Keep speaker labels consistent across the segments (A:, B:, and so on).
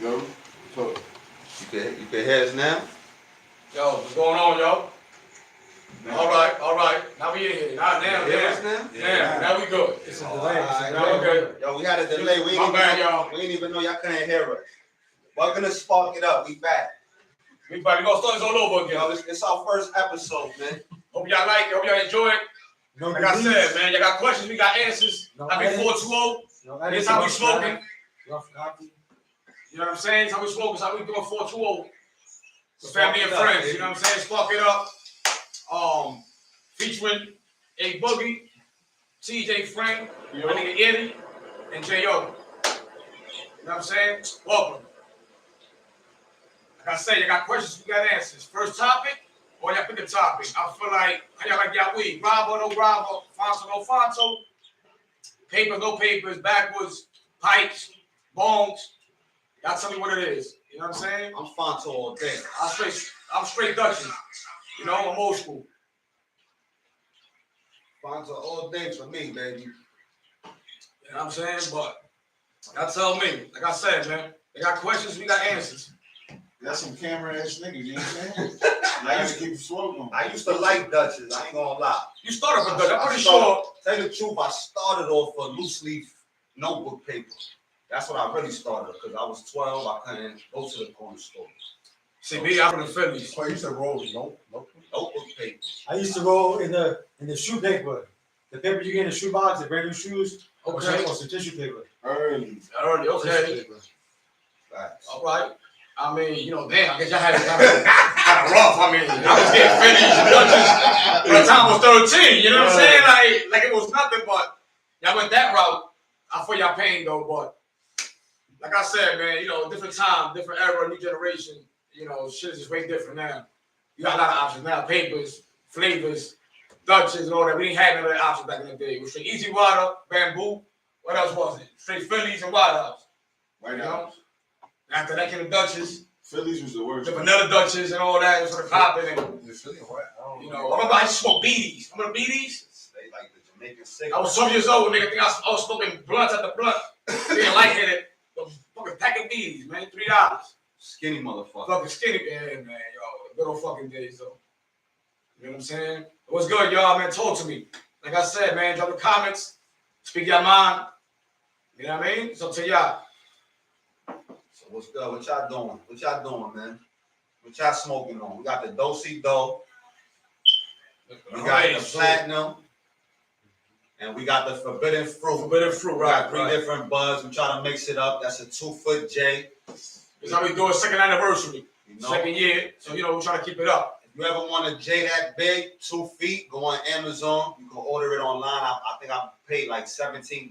A: Yo, so
B: You can hear us now?
C: Yo, what's going on, yo? All right. Now we in here. Now, now we good.
D: It's a delay.
C: Okay.
B: Yo, we had a delay.
C: My bad, y'all.
B: We didn't even know y'all couldn't hear us. We're gonna spark it up. We back.
C: We about to go start this all over
B: Yo,
C: again.
B: it's our first episode, man.
C: Hope y'all like it. Hope y'all enjoy it.
D: No
C: Like I said, man, y'all got questions, we got answers.
D: No
C: I mean, 420. This how we smoking.
D: Rough copy.
C: You know what I'm saying? This how we smoking. This how we doing 420. For family and friends. You know what I'm saying? Spark it up. Featuring A Boogie, TJ Frank, my nigga Eddie, and J.O. You know what I'm saying? Welcome. Like I said, you got questions, we got answers. First topic, or y'all pick a topic. I feel like, how y'all like y'all weed? Bravo, no Bravo, Fonto, no Fonto. Papers, no papers, backwards, pipes, bongs. Y'all tell me what it is. You know what I'm saying?
B: I'm Fonto all day.
C: I'm straight Dutchman. You know, I'm old school.
B: Fonto all day for me, baby.
C: You know what I'm saying? But y'all tell me. Like I said, man, they got questions, we got answers.
A: that's some camera ass niggas, you know what I'm saying? I used to keep smoking.
B: I used to like Dutchess, I ain't gonna lie.
C: You started with Dutch. I'm pretty sure.
B: Tell you the truth, I started off for loose leaf notebook paper. That's what I really started, because I was 12, I couldn't go to the corner store.
C: See, me, I'm from the Phillies.
A: So I used to roll
B: Notebook paper.
D: I used to roll in the shoe paper. The paper you get in the shoe box, the brand new shoes.
C: Okay.
D: Or some tissue paper.
A: early.
C: Okay.
D: Tissue paper.
B: Facts.
C: All right. I mean, you know, damn, I guess y'all had it kind of rough. I mean, I was getting Phillies and Dutchess by the time I was 13. You know what I'm saying? Like it was nothing, but y'all went that route. I feel y'all pain, though, but like I said, man, you know, different time, different era, new generation. You know, shit is just way different now. You got a lot of options now, papers, flavors, Dutchess, and all that. We didn't have none of that options back in the day. It was straight Easy Water, Bamboo. What else was it? Straight Phillies and White House.
A: White
C: You
A: House.
C: know? After that came the Dutchess,
A: Phillies was the worst.
C: the vanilla Dutchess and all that. It was sort of popping. And,
A: The Philly what? I don't
C: you know, I remember I used to smoke BDs. Remember BDs?
B: They like the Jamaican cigarette.
C: I was 12 years old, nigga. I was smoking blunts at the blunt. Being lightheaded. The fucking pack of BDs, man. $3.
B: Skinny motherfucker.
C: Fucking skinny, man, yo. The good old fucking days, though. You know what I'm saying? What's good, y'all, man? Talk to me. Like I said, man, drop the comments. Speak your mind. You know what I mean? It's up to y'all.
B: So what's good? What y'all doing? What y'all doing, man? What y'all smoking on? We got the Do-Si-Do. We got the Platinum. And we got the Forbidden Fruit.
C: Forbidden Fruit,
B: We got
C: right,
B: three different buds. We try to mix it up. That's a 2-foot J.
C: It's how we do it, second anniversary.
B: You know?
C: Second year. So, you know, we're trying to keep it up.
B: If you ever want a J that big, 2 feet, go on Amazon. You can order it online. I think I paid like $17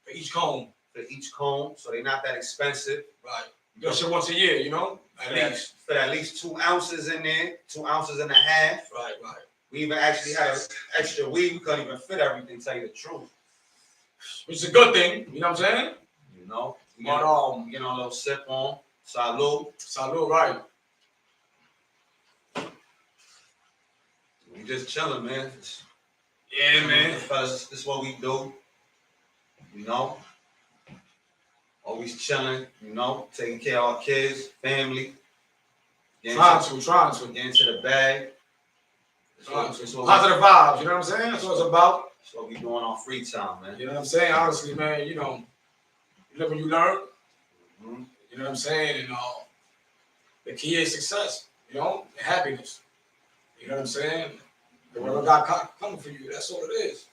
C: For each cone.
B: for each cone, so they're not that expensive.
C: Right. You do shit once a year, you know? At least.
B: Fit at least 2 ounces in there, 2 ounces and a half.
C: Right.
B: We even actually had extra weed. We couldn't even fit everything, tell you the truth.
C: Which is a good thing, you know what I'm saying?
B: You know? We
C: But,
B: get on a little sip on. Salud.
C: Salud, right.
B: We just chilling, man.
C: Yeah, man.
B: Fellas, this is what we do. You know? Always chilling, you know, taking care of our kids, family.
C: Trying to.
B: Get into the bag.
C: Positive vibes, you know what I'm saying? That's what it's about.
B: That's what we doing on free time, man.
C: You know what I'm saying? Honestly, man, you know, you live when you learn.
B: Mm-hmm.
C: You know what I'm saying? And the key is success, you know, and happiness. You know what I'm saying? Whatever God coming for you, that's all it is.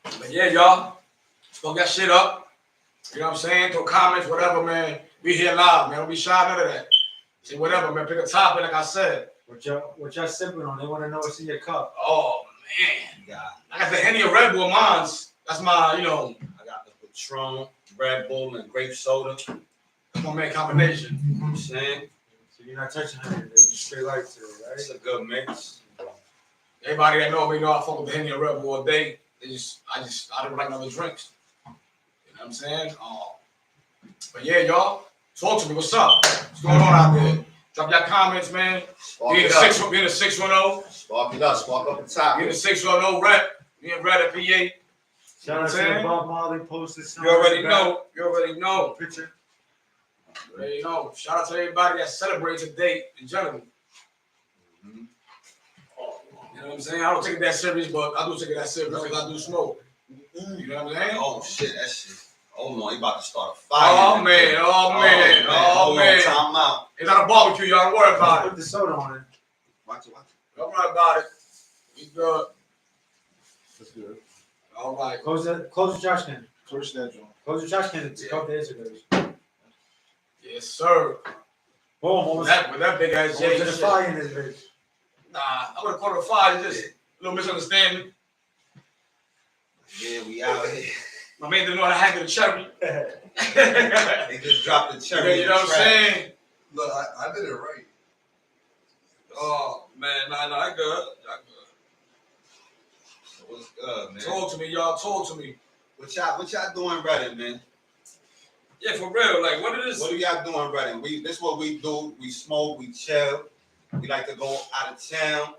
C: But yeah, y'all, smoke that shit up. You know what I'm saying? Throw comments, whatever, man. We here live, man. Don't be shy, none of that. Say whatever, man. Pick a topic, like I said.
D: What y'all sipping on? They want to know what's in your cup.
C: Oh, man.
B: Yeah.
C: I got the Henny and Red Bull mine's. That's my, you know,
B: I got the Patron, Red Bull, and grape soda.
C: that's my main combination.
B: You know what I'm saying?
D: So you're not touching anything. You straight lights to it, right?
B: It's a good mix.
C: Everybody that know me know I fuck with the Henny and Red Bull all day. I don't like no other drinks. You know what I'm saying? But yeah, y'all, talk to me. What's up? What's going on out there? Drop your comments, man.
B: Spark
C: Be in
B: it
C: the
B: up.
C: 610.
B: Spark it up. Spark up the top.
C: Be in the 610 rep. Me and Red at PA.
D: Shout out to
C: saying?
D: Bob Marley posted
C: You
D: something.
C: already know. You already know.
D: Picture.
C: You already know. Shout out to everybody that celebrates today in general.
B: Mhm.
C: You know what I'm saying? I don't take it that serious, but I do take it that serious because I do smoke. You know what I'm saying?
B: Oh shit, that shit. Hold on, he about to start a fire.
C: Oh man,
B: Hold on, time out.
C: It's not a barbecue, y'all. Don't worry about
D: Put
C: it.
D: the soda on it.
B: Watch it, watch it.
C: Don't worry about it. We good.
A: That's good.
C: All right.
D: Close the trash can.
A: Twitch that joint.
D: Close the trash can to cover the Instagram.
C: Yes, sir.
D: Boom, almost.
C: With that big ass J.
D: Almost to the fire in this bitch.
C: Nah, I would have called it a fire. It's just a little misunderstanding.
B: Yeah, we out here.
C: My man didn't know how to handle the cherry.
B: They just dropped the cherry.
C: You know what I'm saying?
E: Look, I did it right.
C: Oh man, nah, I good. Y'all good.
B: So what's good, man?
C: Talk to me, y'all. Talk to me.
B: What y'all doing, Reddit, man?
C: Yeah, for real. Like, what it is?
B: What are y'all doing, Reddit? This is what we do. We smoke, we chill. We like to go out of town,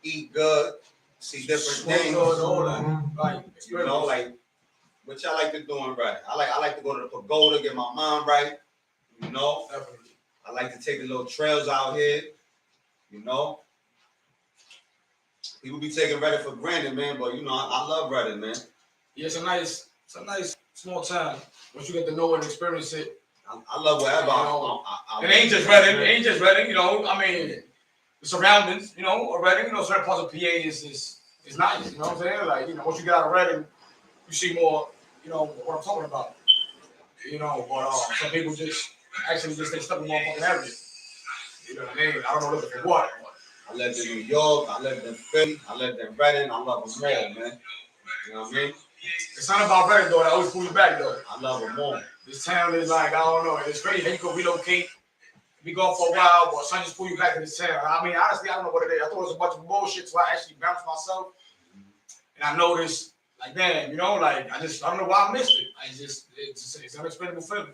B: eat good, see different
C: Smoke
B: things.
C: good, all that. Like,
B: You know, like what y'all like to do in Reddit? I like to go to the pagoda, get my mind right. You know,
C: Definitely.
B: I like to take the little trails out here. You know, people be taking Reddit for granted, man. But you know, I love Reddit, man.
C: Yeah, it's a nice small town. Once you get to know it and experience it.
B: I love wherever
C: It ain't just Reading. It ain't just Reading. You know, I mean, the surroundings. You know, of Reading. You know, certain parts of PA is nice. You know what I'm saying? Like, you know, once you get out of Reading, you see more. You know what I'm talking about. You know, but some people just actually just stay stuck in one fucking area. You know what I mean? I don't know looking for what.
B: I lived in New York. I lived in Philly. I lived in Reading. I love them all, man. You know what I mean?
C: It's not about Reading though. That always pull you back though.
B: I love them all.
C: This town is like, I don't know. It's crazy how you can relocate, be gone for a while, but son just pull you back to this town. I mean, honestly, I don't know what it is. I thought it was a bunch of bullshit, so I actually bounced myself. And I noticed, like, damn, you know, like, I don't know why I missed it. It's an unexplainable feeling.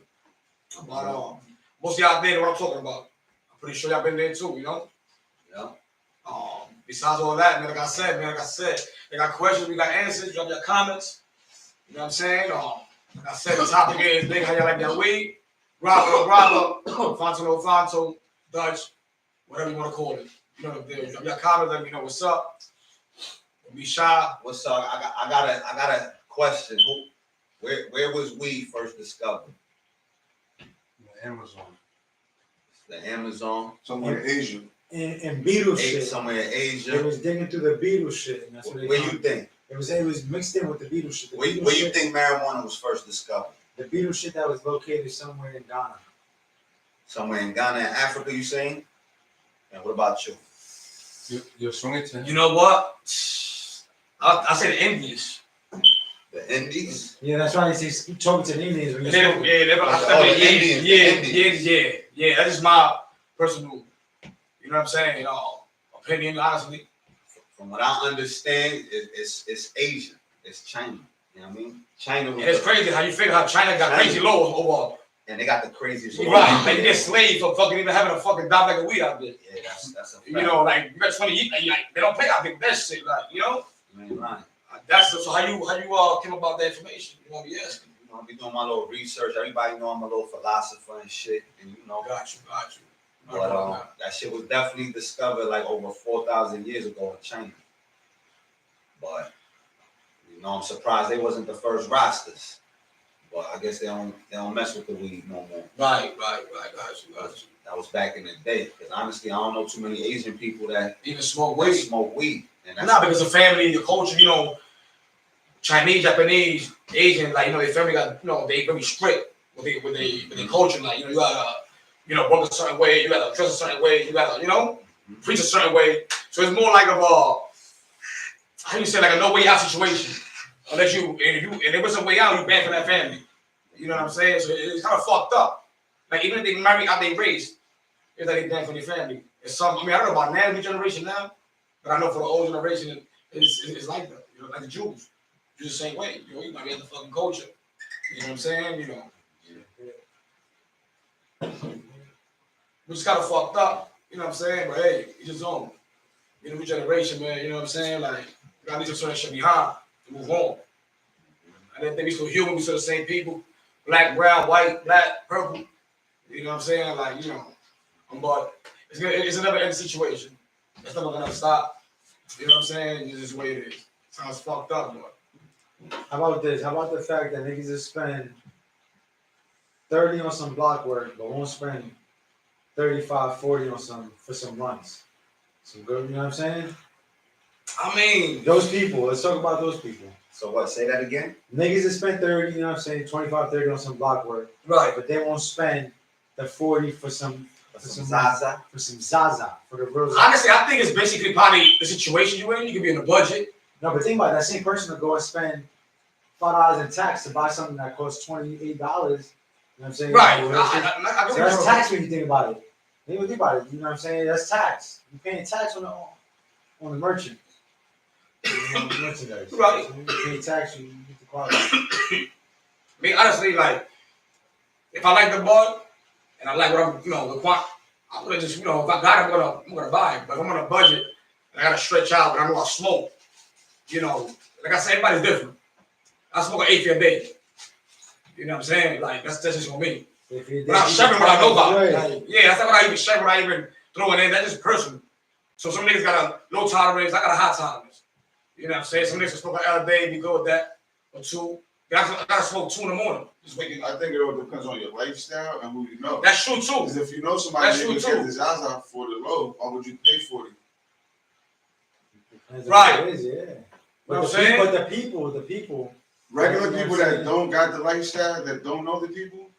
C: But most of y'all there know what I'm talking about. I'm pretty sure y'all been there too, you know?
B: Yeah.
C: Besides all that, man, like I said, they got questions, we got answers, drop your comments. You know what I'm saying? Like I said, the topic is, nigga, how y'all like that weed? Bravo, Fonto, Dutch, whatever you want to call it. You know the deal. Drop your comments, let me know what's up. Don't be shy.
B: What's up? I got a question. Where was weed first discovered?
E: Amazon.
B: The Amazon.
A: Somewhere in Asia.
D: In Beatles shit.
B: Somewhere in
D: They
B: Asia.
D: was digging through the Beatles shit, and that's what they
B: Where
D: found.
B: you think?
D: It was mixed in with the Beatles shit. The
B: Where
D: Beatles
B: you
D: shit-
B: think marijuana was first discovered?
D: The Beatles shit that was located somewhere in Ghana.
B: Somewhere in Ghana, in Africa, you saying? And what about you?
E: You're strong it.
C: You know what? I say the Indians.
B: The Indies?
D: Yeah, that's why they say keep talking to the Indians when you're smoking.
C: Yeah. That is my personal, you know what I'm saying? Opinion, honestly.
B: From what I understand, it's Asia. It's China. You know what I mean? China was
C: And it's crazy how you figure how China got crazy laws over.
B: and they got the craziest.
C: Right, like they're slaves for fucking even having a fucking dime like a weed out there.
B: Yeah, that's a fact.
C: You know, like you got 20 years, like they don't pay out big that shit, like you know.
B: You ain't lying.
C: That's so how you came about that information? You know, yes.
B: You know, I be doing my little research. Everybody know I'm a little philosopher and shit, and you know.
C: Got you.
B: But that shit was definitely discovered like over 4,000 years ago in China. But you know, I'm surprised they wasn't the first Rastas. But I guess they don't mess with the weed no more.
C: Right. Got you.
B: That was back in the day. Because honestly, I don't know too many Asian people that
C: Even smoke
B: weed.
C: weed.
B: Smoke weed. And that's
C: Not because of family, the culture, you know, Chinese, Japanese, Asian, like, you know, their family got, you know, they very strict with their culture. Like, you know, you gotta, you know, work a certain way, you gotta dress a certain way, you gotta, you know, preach a certain way. So it's more like of a, how you say, like a no way out situation. Unless and if there was a way out, you banned from that family. You know what I'm saying? So it's kind of fucked up. Like, even if they marry out their race, it's like they banned from their family. It's I don't know about now, new generation now, but I know for the old generation, it's like that. You know, like the Jews. You're the same way. You know, you might be in the fucking culture. You know what I'm saying? You know. Which is kind of fucked up. You know what I'm saying? But hey, it's his own. You know, new generation, man. You know what I'm saying? Like, you gotta leave some certain shit behind to move on. I didn't think we still human. We still the same people. Black, brown, white, black, purple. You know what I'm saying? Like, you know, but it's a never-ending situation. It's never gonna stop. You know what I'm saying? It's just the way it is. Sounds fucked up, but
D: How about this? How about the fact that niggas just spend 30 on some block work, but won't spend 35, 40 on for some runs? Some good, you know what I'm saying?
C: I mean,
D: Those people, let's talk about those people.
B: So what? Say that again.
D: Niggas that spend 30, you know what I'm saying, 25, 30 on some block work,
C: right.
D: but they won't spend the 40 for some
B: Zaza.
D: for some Zaza, for the real Zaza.
C: Honestly, I think it's basically probably the situation you're in. You could be in a budget.
D: No, but think about it, that same person will go and spend $5 in tax to buy something that costs $28. You know what I'm saying?
C: Right.
D: So
C: I
D: so that's tax when you think about it. Think about it. You know what I'm saying? That's tax. You're paying tax on the merchant. You know, the merchandise.
C: Right.
D: So you pay tax, you get the quality.
C: I mean, honestly, like, if I like the bud and I like what I'm, you know, the quant, I'm gonna just, you know, if I got it, I'm gonna buy it. But if I'm on a budget and I gotta stretch out, but I know I smoke, you know, like I said, everybody's different. I smoke an eighth a day. You know what I'm saying? Like, that's just on me. But I'm shoving what I know about. Like, yeah, that's not what I even shove, what I even throw it in. That's just personal. So some niggas got a low tolerance, I got a high tolerance. You know what I'm saying? Some niggas smoke an L a day, be good with that, or two. I gotta smoke 2 in the morning. Just wake
A: I think it all depends on your lifestyle and who you know.
C: That's true too.
A: Because if you know somebody
C: That's
A: that
C: true
A: can
C: too.
A: get the Zaza for the low, why would you pay for it?
D: Right. It is, yeah.
C: You know
D: But
C: what I'm
D: the
C: saying?
D: but the people.
A: Regular
D: You know
A: people
D: what I'm
A: that
D: saying?
A: don't got the lifestyle, that don't know the people,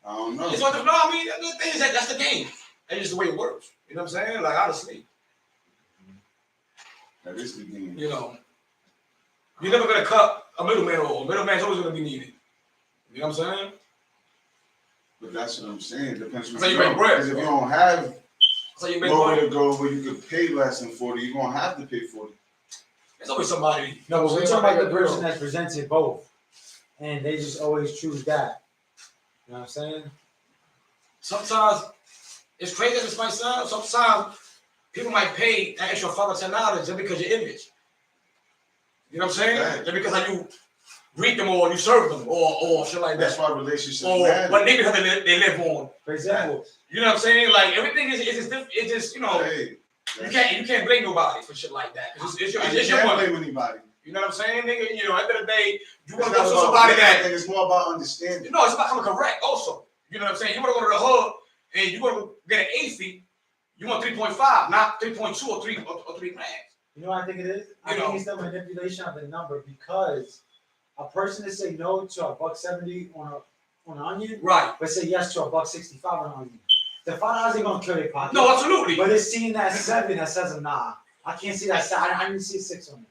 A: I don't know.
C: It's what the, no, I mean, the thing is that's the game. That's just the way it works. You know what I'm saying? Like, honestly,
A: That is the game.
C: you know, you're never gonna cut a middleman off. A middleman's always gonna be needed. You know what I'm saying?
A: But that's what I'm saying. It depends
C: That's
A: what
C: how
A: you
C: you
A: know.
C: make bread,
A: Because if
C: bro.
A: you don't have
C: That's how you make
A: nowhere
C: money.
A: to go where you could pay less than 40, you're gonna have to pay 40.
C: There's always somebody.
D: No, but we're
C: saying?
D: talking about the
C: Like,
D: person that presented both. And they just always choose that. You know what I'm saying?
C: Sometimes it's crazy as this might sound. Sometimes people might pay an extra $5 or $10 just because of your image. You know what I'm saying?
A: Right.
C: Just because how you greet them or you serve them or shit like
A: That's
C: that.
A: why relationships
C: Or
A: matter.
C: what neighborhood they live on.
D: For example,
C: You know what I'm saying? Like everything is just different. It's just, you know,
A: Hey,
C: you can't blame nobody for shit like that. 'Cause it's your
A: you
C: your
A: can't
C: money.
A: blame anybody.
C: You know what I'm saying, nigga? You know, at the end of the day, you
A: It's
C: want to
A: not
C: go to
A: about
C: somebody
A: blaming, I
C: that
A: think it's more about understanding.
C: you know it's about coming correct. Also, you know what I'm saying? You want to go to the hood and you want to get an AC. You want 3.5, not 3.2 or 3 grand.
D: you know what I think it is? I
C: You
D: think
C: know.
D: it's the manipulation of the number because a person that say no to $1.70 on an onion,
C: Right.
D: but say yes to $1.65 on an onion. The $5 ain't gonna kill their pocket.
C: No, absolutely.
D: But it's seeing that 7 that says nah. I can't see that 7. I didn't see a 6 on it.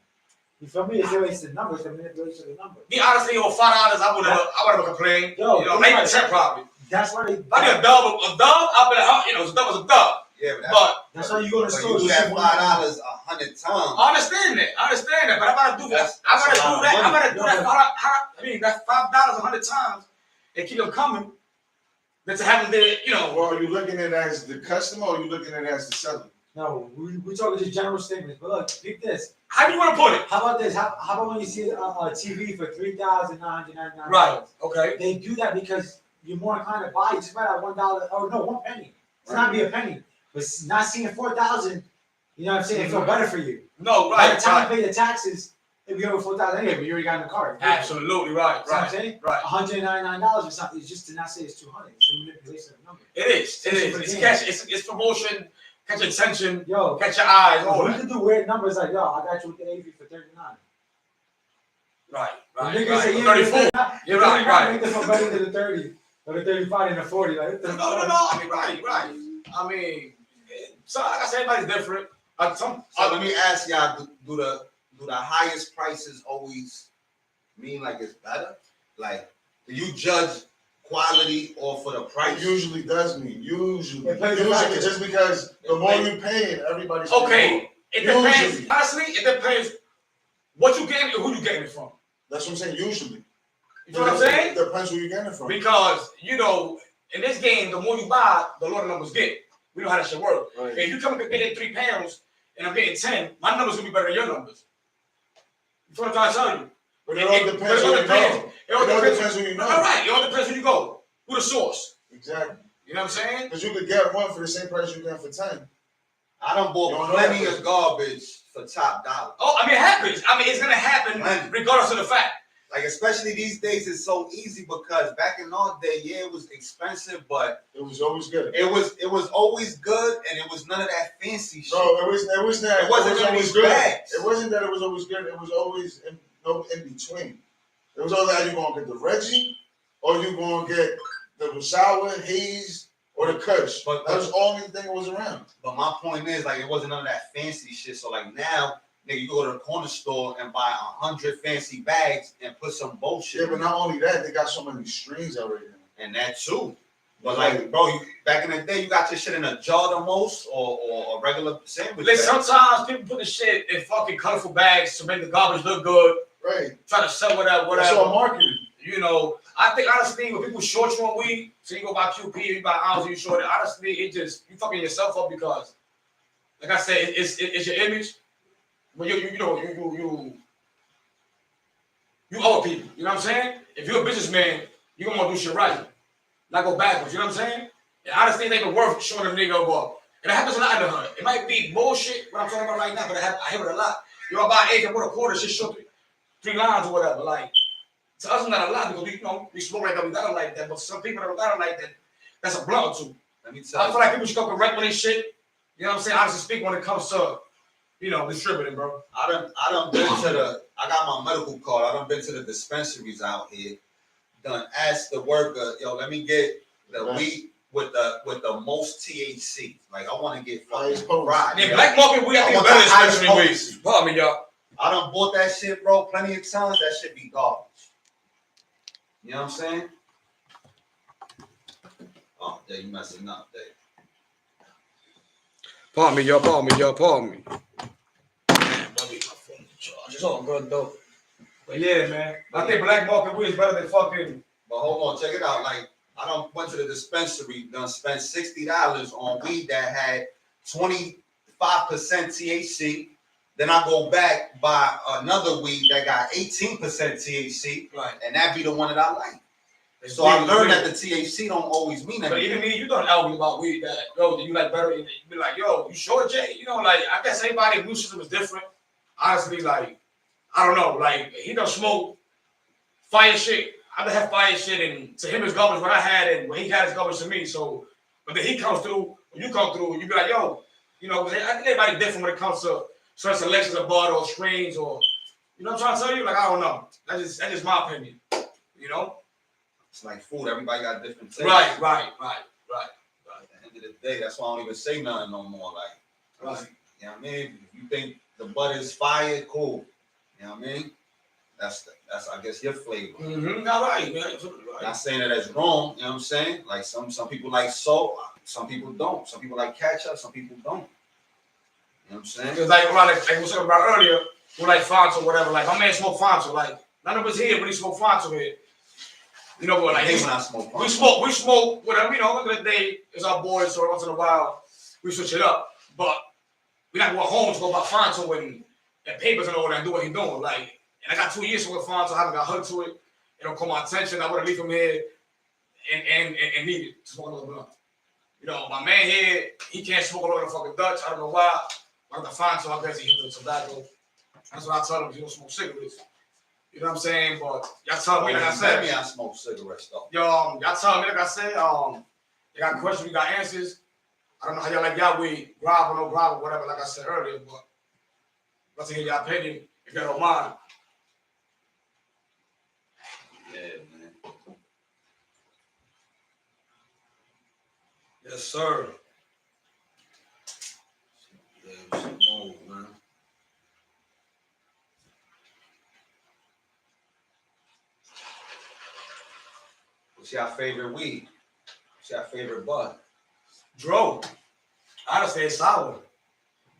D: You feel me? It's the number, it's the manipulation of the number.
C: Me honestly, on $5, I would have complained.
D: Yo,
C: You know, maybe 10 probably.
D: That's why they.
C: If I get a dub, I'll be like, you know, a dub is a dub.
B: Yeah, but
C: But
D: That's why you go to the
B: but
D: store.
B: you do
D: to
B: that
D: see
B: $5 100 times.
C: I understand that. But I gotta do that.
B: That's
C: I gotta
B: a lot
C: do
B: of
C: that. I
B: money.
C: gotta do that. I mean, that's $5 100 times and keep them coming. Than to have them there, you know.
A: Well, are you looking at it as the customer or are you looking at it as the seller?
D: No, we talking just general statements. But look, pick this.
C: How do you want to put it?
D: How about this? How about when you see a TV for $3,999?
C: Right. Okay.
D: They do that because you're more inclined to buy. Just buy that $1 or no 1 penny. It's not be a penny, but not seeing 4,000. You know what I'm saying? It feel better for you.
C: No,
D: By
C: right.
D: the time
C: Right.
D: you pay the taxes, if you over 4,000 anyway, but you already got in the card.
C: Absolutely right.
D: You know what I'm
C: Right.
D: saying?
C: Right.
D: $199 or something. It's just to not say it's 200. It's a manipulation of the number.
C: It is. It's promotion, catch attention,
D: Yo,
C: catch your eyes, all
D: we
C: that.
D: can do weird numbers like, yo, I got you with the AV for 39.
C: Right.
D: The
C: Right.
D: niggas
C: Right.
D: say, yeah,
C: 34. You're right. Right.
D: Make this one better than the 30 or the 35 and the 40. Like,
C: No. I mean, right. I mean, so like I said, everybody's different.
B: So let me ask y'all: do the highest prices always mean like it's better? Like, do you judge quality or for the
A: It
B: price?
A: usually does mean. Usually.
D: It plays a factor.
A: Just because the more you pay, everybody's
C: Okay. It depends.
A: Usually.
C: Honestly, it depends what you getting and who you getting it from.
A: That's what I'm saying. Usually.
C: You know what I'm saying?
A: It depends where you're getting it from.
C: Because, you know, in this game, the more you buy, the lower the numbers get. We know how that shit works.
A: Right.
C: If you come and getting 3 pounds and I'm getting 10, my numbers will be better than your numbers. You know what I'm trying to tell you?
A: But it all depends who you know.
C: It all depends
A: who you know.
C: All right, it all depends who you go. Who the source.
A: Exactly.
C: You know what I'm saying?
A: Because you could get one for the same price you get for 10.
B: I done bought plenty of garbage for top dollar.
C: Oh, I mean, it happens. I mean, it's going to happen regardless of the fact.
B: Like, especially these days, it's so easy because back in our day, yeah, it was expensive, but
A: it was always good.
B: It was always good, and it was none of that fancy shit.
A: No, it wasn't that.
B: It wasn't
A: always
B: good.
A: It wasn't that it was always good. It was always in between. It was always either you gonna get the Reggie, or you gonna get the sour haze, or the Kush.
B: But
A: that was the only thing that was around.
B: But my point is, like, it wasn't none of that fancy shit. So like now, nigga, you go to the corner store and buy 100 fancy bags and put some bullshit.
A: Yeah, but not only that, they got so many streams already.
B: And that too. But like, bro, back in the day, you got your shit in a jar the most, or a regular sandwich.
C: Like, sometimes people put the shit in fucking colorful bags to make the garbage look good.
A: Right.
C: Try to sell whatever.
A: That's all marketing.
C: You know, I think honestly, when people short you on weed, so you go buy QP, you buy ounce, you short it. Honestly, it just you fucking yourself up because, like I said, it's your image. When you owe people. You know what I'm saying? If you're a businessman, you're gonna do shit right, not go backwards. You know what I'm saying? And honestly, it ain't even worth showing a nigga up. And it happens a lot in the hood. It might be bullshit what I'm talking about right now, but I hear it a lot. You know, buy an acre with a quarter, shit short 3 lines or whatever. Like, to us, it's not a lot because we smoke like that, we got it like that. But some people that don't got it like that, that's a blunt or two.
B: Let me tell
C: I
B: you.
C: feel like people should go correct with their shit. You know what I'm saying? Honestly speak when it comes to, distributing, bro.
B: I done been to I got my medical card. I done been to the dispensaries out here. Done asked the worker, yo, let me get the weed with the most THC. Like, I want to get fucking fried.
C: Yeah, black market weed, I think better dispensary weed. Pardon me, y'all.
B: I done bought that shit, bro, plenty of times. That shit be garbage. You know what I'm saying? Oh, there you messing up, there.
C: Pardon me, y'all. Pardon me. It's all good, though. But yeah, man. I think black market weed is better than fucking.
B: But hold on, check it out. Like, I done went to the dispensary, done spent $60 on weed that had 25% THC. Then I go back, buy another weed that got 18% THC,
C: right?
B: And that be the one that I like. So I learned that the THC don't always mean that.
C: But even me, you don't argue about weed that, yo, you like better. You be like, yo, you sure, Jay? You know, like, I guess everybody's blue system is different. Honestly, like, I don't know. Like, he don't smoke fire shit. I done have fire shit, and to him, his garbage what I had, and when he had his garbage to me. So, but then he comes through, when you come through, you be like, yo, I think everybody different when it comes to certain selections of bud or screens or, you know what I'm trying to tell you? Like, I don't know. That's just my opinion. You know?
B: It's like food. Everybody got different tastes.
C: Right.
B: At the end of the day, that's why I don't even say nothing no more. Like,
C: Right.
B: You know what I mean? If you think the bud is fire, cool. You know what I mean? That's I guess your flavor.
C: Mm-hmm. All right, man.
B: Not saying that that's wrong. You know what I'm saying? Like some people like salt, some people don't. Some people like ketchup, some people don't. You know what I'm saying?
C: Because like we were talking about earlier, we like Fonto, whatever. Like my man smoked Fonto. Like none of us here really smoke Fonto here. You know what? Like
B: when I smoke Fonto.
C: we smoke whatever. You know, look at the day it's our boys, so once in a while we switch it up. But we not go home to go buy Fonto and papers and all that and do what he's doing. Like, and I got 2 years to with Fonto. I haven't got hooked to it. It don't call my attention. I would have leave him here and need it to smoke another blunt. You know, my man here, he can't smoke a lot of fucking Dutch. I don't know why. I got Fonto, I guess he hit the tobacco. That's what I tell him. He don't smoke cigarettes. You know what I'm saying? But y'all tell me, like I said.
B: Maybe I smoke cigarettes though.
C: Yo, y'all tell me, like I said, you got questions, you got answers. I don't know how y'all like y'all weed, grab or no grab or whatever, like I said earlier, but let's hear your opinion, if you don't mind.
B: Yeah, man.
C: Yes, sir.
B: Yeah, some more, man. What's your favorite weed? What's your favorite bud?
C: Dro. Honestly, it's sour.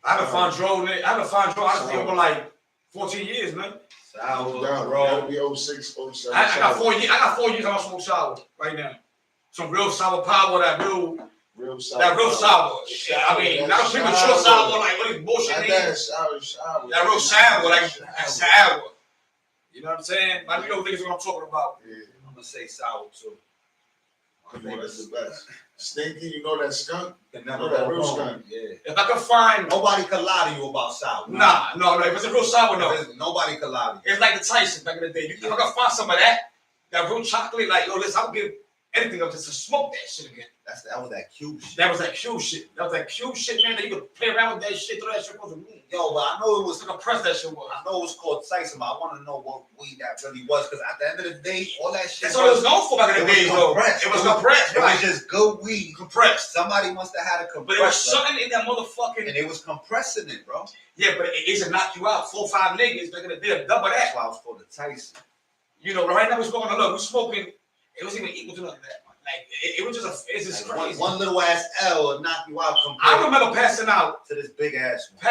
C: I haven't found Dro honestly over like 14 years, man.
B: Sour,
A: Bro,
B: bro.
A: be 06, 07.
C: I got 4 years. I got 4 years I don't smoke sour right now. Some real sour power, that real sour. I mean, not a premature sour, like what is bullshit.
A: That sour.
C: That real sour, like sour. You know what I'm saying? Like, you know niggas what I'm talking about.
A: Yeah,
B: I'm gonna say sour too.
A: I think that's the best. Stinky, you know that skunk?
B: Can
A: You
B: never
A: know that
B: go
A: real
B: wrong.
A: skunk?
B: Yeah.
C: If I could find,
B: Nobody can lie to you about sour.
C: nah, no, if it's a real sour, no.
B: Nobody can lie to you.
C: It's like the Tyson back in the day. If I could find some of that real chocolate, like, yo, listen, I'll give anything up just to smoke that shit again.
B: That was that cube shit.
C: That was that cube shit. That was that cube shit, man, that you could play around with that shit, throw that shit across the room.
B: Yo, but I know it was.
C: Look how pressed that shit was.
B: I know it was called Tyson, but I want to know what weed that really was, because at the end of the day, all that shit.
C: That's all it was known for back in the days, though. It was compressed,
B: It was
C: right?
B: just good weed.
C: Compressed.
B: Somebody must have had a
C: But it was
B: compressor,
C: something in that motherfucking.
B: and they was compressing it, bro.
C: Yeah, but it isn't knock you out. 4 or 5 niggas back in the day, double
B: That's
C: that.
B: why I was called the Tyson.
C: You know, right now we're smoking. Look, we're smoking. It wasn't even equal to none of that. Like it was just it's just
B: Like
C: crazy.
B: one little ass L will knock you out
C: I
B: compared
C: remember passing out,
B: to this big ass one.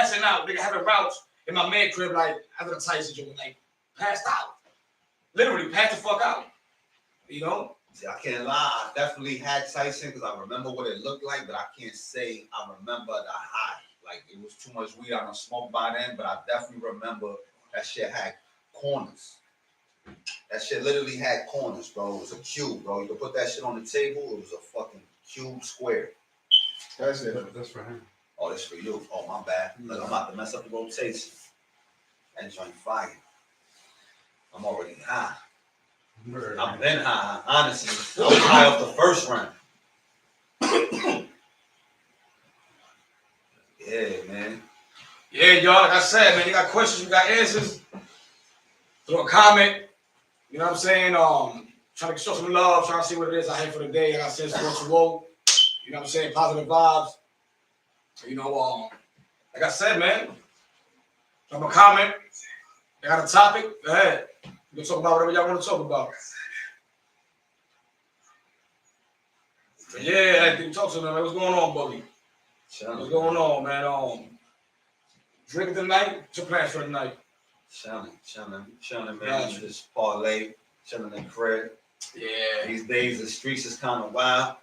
C: nigga having routes in my man crib, like after the Tyson joint, like passed out. Literally passed the fuck out. You know?
B: See, I can't lie. I definitely had Tyson because I remember what it looked like, but I can't say I remember the high. Like it was too much weed I done smoked by then, but I definitely remember that shit had corners. That shit literally had corners, bro. It was a cube, bro. You could put that shit on the table. It was a fucking cube square.
A: That's it.
E: That's for him.
B: Oh, that's for you. Oh, my bad. Look, I'm about to mess up the rotation. That joint fire. I'm already high. I've been high, honestly. I was high off the first round. Yeah, man.
C: Yeah, y'all, like I said, man, you got questions, you got answers. Throw a comment. You know what I'm saying? Trying to show some love, trying to see what it is I had for the day. Like I said, sports and woe. You know what I'm saying? Positive vibes. You know, like I said, man, drop a comment. You got a topic? Go ahead. You can talk about whatever y'all want to talk about. But yeah, I didn't talk to them. What's going on, Buggy? What's going on, man? Drinking tonight? What's your plans for tonight?
B: Chilling, man.
C: Gotcha.
B: Just parlay, chilling in the crib.
C: Yeah.
B: These days, the streets is kind of wild.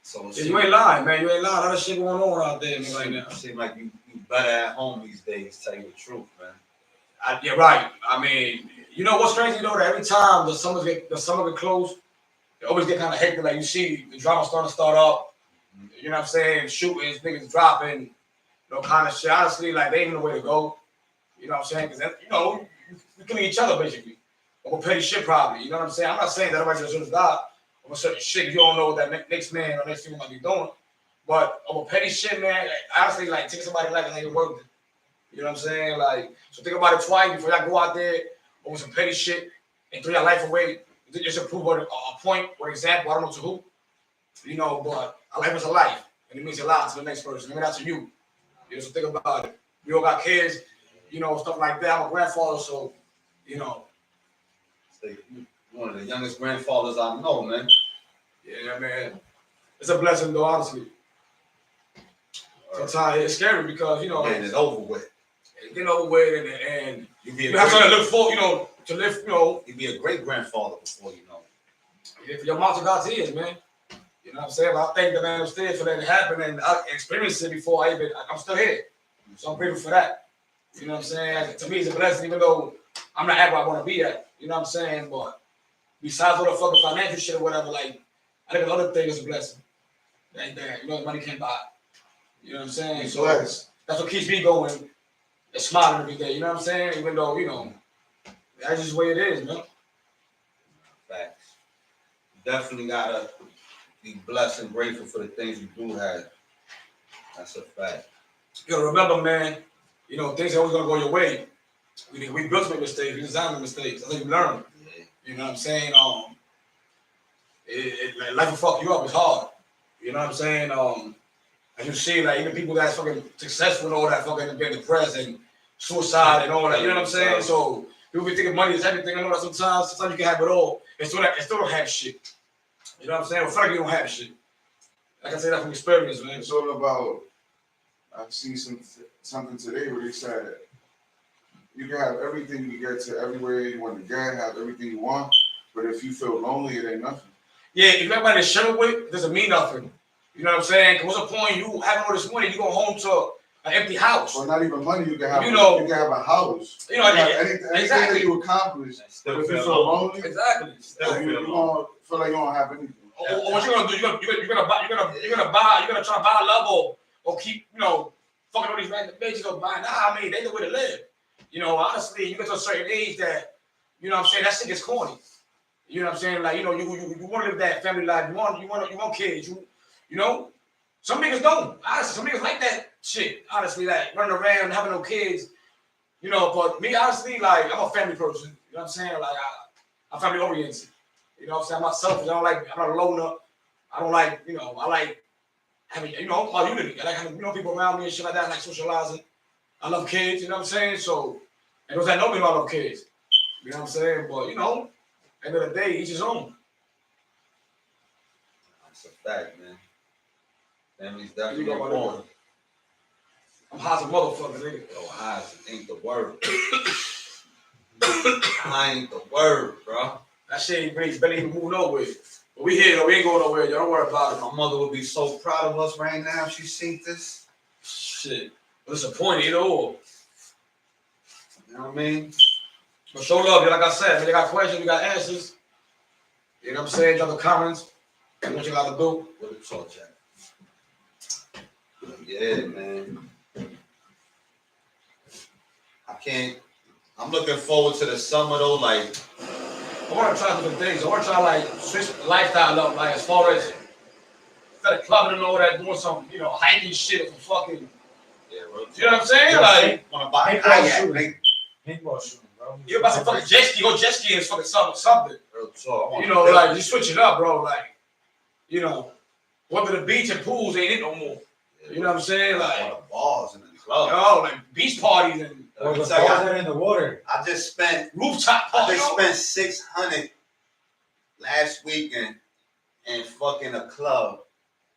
B: So it
C: Yeah, you ain't lying, man. You ain't lying. A lot of shit going on out there, man, right now.
B: seem like you better at home these days, tell you the truth, man.
C: Yeah, right. I mean, you know what's crazy though? That every time the summer get close, it always get kind of hectic. Like you see the drama starting to start up. You know what I'm saying? Shootings, niggas dropping, you know, kind of shit. Honestly, like they ain't no way to go. You know what I'm saying? Because you know, we killing each other basically. Or petty shit probably. You know what I'm saying? I'm not saying that everybody deserves to die over certain shit. You don't know what that next man or next female might be doing. But over petty shit, man, like, honestly, like taking somebody's life and ain't worth it. You know what I'm saying? Like, so think about it twice before y'all go out there over some petty shit and throw your life away. Just to prove a point or example, I don't know to who. You know, but a life is a life. And it means a lot to the next person. I mean, that's to you. You know, so think about it. We all got kids, you know, stuff like that. I'm a grandfather, so, you know.
B: So one of the youngest grandfathers I know, man.
C: Yeah, man. It's a blessing, though, honestly. Sometimes it's scary because, you know,
B: Getting it over with.
C: getting over with and
B: You
C: have something to look for, you know, to live, you know.
B: You'd be a great grandfather before you know.
C: If your mouth to God's ears, man. You know what I'm saying? But I thank the man upstairs for that to happen and I experienced it before I'm still here. So I'm grateful for that. You know what I'm saying? To me, it's a blessing, even though I'm not at where I want to be at. You know what I'm saying? But besides all the fucking financial shit or whatever, like, I think another thing is a blessing. That you know, money can't buy. You know what I'm saying? So
A: Bless.
C: that's what keeps me going and smiling every day. You know what I'm saying? Even though, you know, that's just the way it is, man.
B: Facts. You definitely gotta be blessed and grateful for the things you do have. That's a fact.
C: You gotta remember, man, you know, things are always gonna go your way. We built some mistakes, we designed the mistakes. I think you learn.
B: Yeah.
C: You know what I'm saying? Like, life will fuck you up, it's hard. You know what I'm saying? As you see, like even people that's fucking successful and all that fucking being depressed and suicide and all that, you know what I'm saying? So people be thinking money is everything. I know that sometimes you can have it all and still don't have shit. You know what I'm saying? Well, fuck you don't have shit. I can say that from experience, man.
A: It's all about. I've seen something today where they said you can have everything you get to everywhere you want to get, have everything you want, but if you feel lonely, it ain't nothing.
C: Yeah, if everybody to share it with, it doesn't mean nothing. You know what I'm saying? Because what's the point? You having all this money, you go home to an empty house.
A: Well, not even money. You can have.
C: You know-
A: You can have a house.
C: You know,
A: You can have anything
C: exactly.
A: that you accomplish.
B: Still
A: But if you
B: feel
A: feel
B: low.
A: lonely,
C: Exactly.
B: Still
A: you
B: feel
A: you
B: low.
A: gonna feel like you don't have anything.
C: Or what you gonna do? You're gonna try to buy a level or keep, fucking all these random bitches or buying. Nah, I mean, they the way to live. Honestly, you get to a certain age that, what I'm saying, that shit gets corny. You know what I'm saying? Like, you want to live that family life. You want kids. Some niggas don't. Honestly, some niggas like that shit. Honestly, like running around having no kids. But me, honestly, like I'm a family person. You know what I'm saying? Like I'm family oriented. You know what I'm saying? I'm not selfish. I'm not a loner. I don't like, I like having, my unity. I like having, people around me and shit like that. I like socializing. I love kids, you know what I'm saying? So, and those that know me know I love kids. You know what I'm saying? But, end of the day, each his own.
B: That's a fact, man. Family's
C: You
B: definitely
C: know what I
B: important.
C: I'm hot as a motherfucker, nigga.
B: Yo, highs ain't the word. I ain't the word, bro.
C: That shit ain't great. Better even move nowhere. But we here, though. We ain't going nowhere. Y'all don't worry about it.
B: My mother would be so proud of us right now if she seen this.
C: Shit. Disappointed, either or.
B: You know what I mean?
C: But show love, like I said, man, you got questions, you got answers. You know what I'm saying? Drop the comments. And what you gotta do.
B: What a talk, Jack. Yeah, man. I'm looking forward to the summer though, like
C: I want to try different things. I want to try like switch the lifestyle up, like as far as instead of clubbing and all that, doing some hiking shit or some fucking.
B: yeah, real
C: You know what I'm saying?
D: Yeah,
C: Like
B: wanna buy a
D: Paintball
B: kayak,
D: shooting.
B: like,
D: Paintball shooting, bro.
C: you about to fucking jet ski, go jet ski and fucking something.
B: real talk. I wanna do
C: Like you switch it up, bro. Like going to the beach and pools ain't it no more.
B: that.
C: You know what I'm saying? Like
B: All the balls in the club.
C: like beach parties and
D: Or
B: Let me
D: the
B: tell you,
D: balls that are in the water.
B: I just spent
C: rooftop parties.
B: $600 last weekend in fucking a club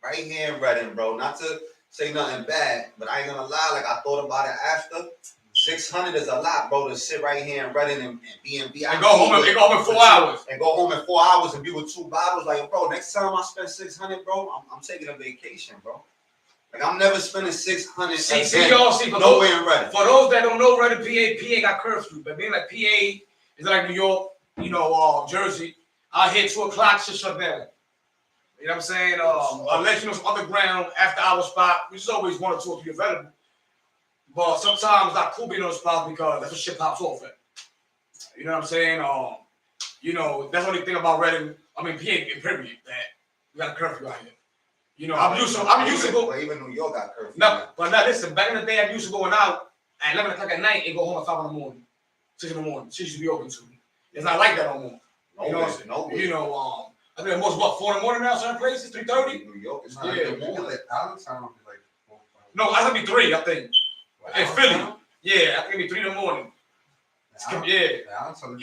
B: right here in Reading, bro. Not to say nothing bad, but I ain't gonna lie. Like I thought about it after. 600 is a lot, bro, to sit right here in Reading and be in VIP.
C: And go home in 4 hours.
B: And go home in 4 hours and be with 2 bottles. Like, bro, next time I spend 600, bro, I'm taking a vacation, bro. Like I'm never spending 600
C: See,
B: again,
C: y'all see for
B: nowhere in Reading.
C: those that don't know, Reading, PA got curfew, but being like PA is like New York, Jersey. Out here 2 o'clock shit shut down. You know what I'm saying? Unless some underground after hour spot, which is always 1 or 2 or 3 available. But sometimes not cool being on the spot because that's what shit pops off at. You know what I'm saying? That's the only thing about Reading. I mean, PA in period that we got a curfew out here. I'm used to go.
B: Well, even New York got curfew.
C: No, but now listen. Back in the day, I used to going out at 11 o'clock at night and go home at 5 in the morning, 6 in the morning. Shit used to be open to me. It's not like that no more.
B: No way.
C: I think most 4 in the morning now. Certain places 3:30.
B: New York is
C: Yeah.
B: not
E: Yeah,
B: good morning.
E: like Allentown would be like 4, 5.
C: No, I think it'd be 3. I think. In Philly. Yeah, I think it'd be 3 in the morning. Yeah.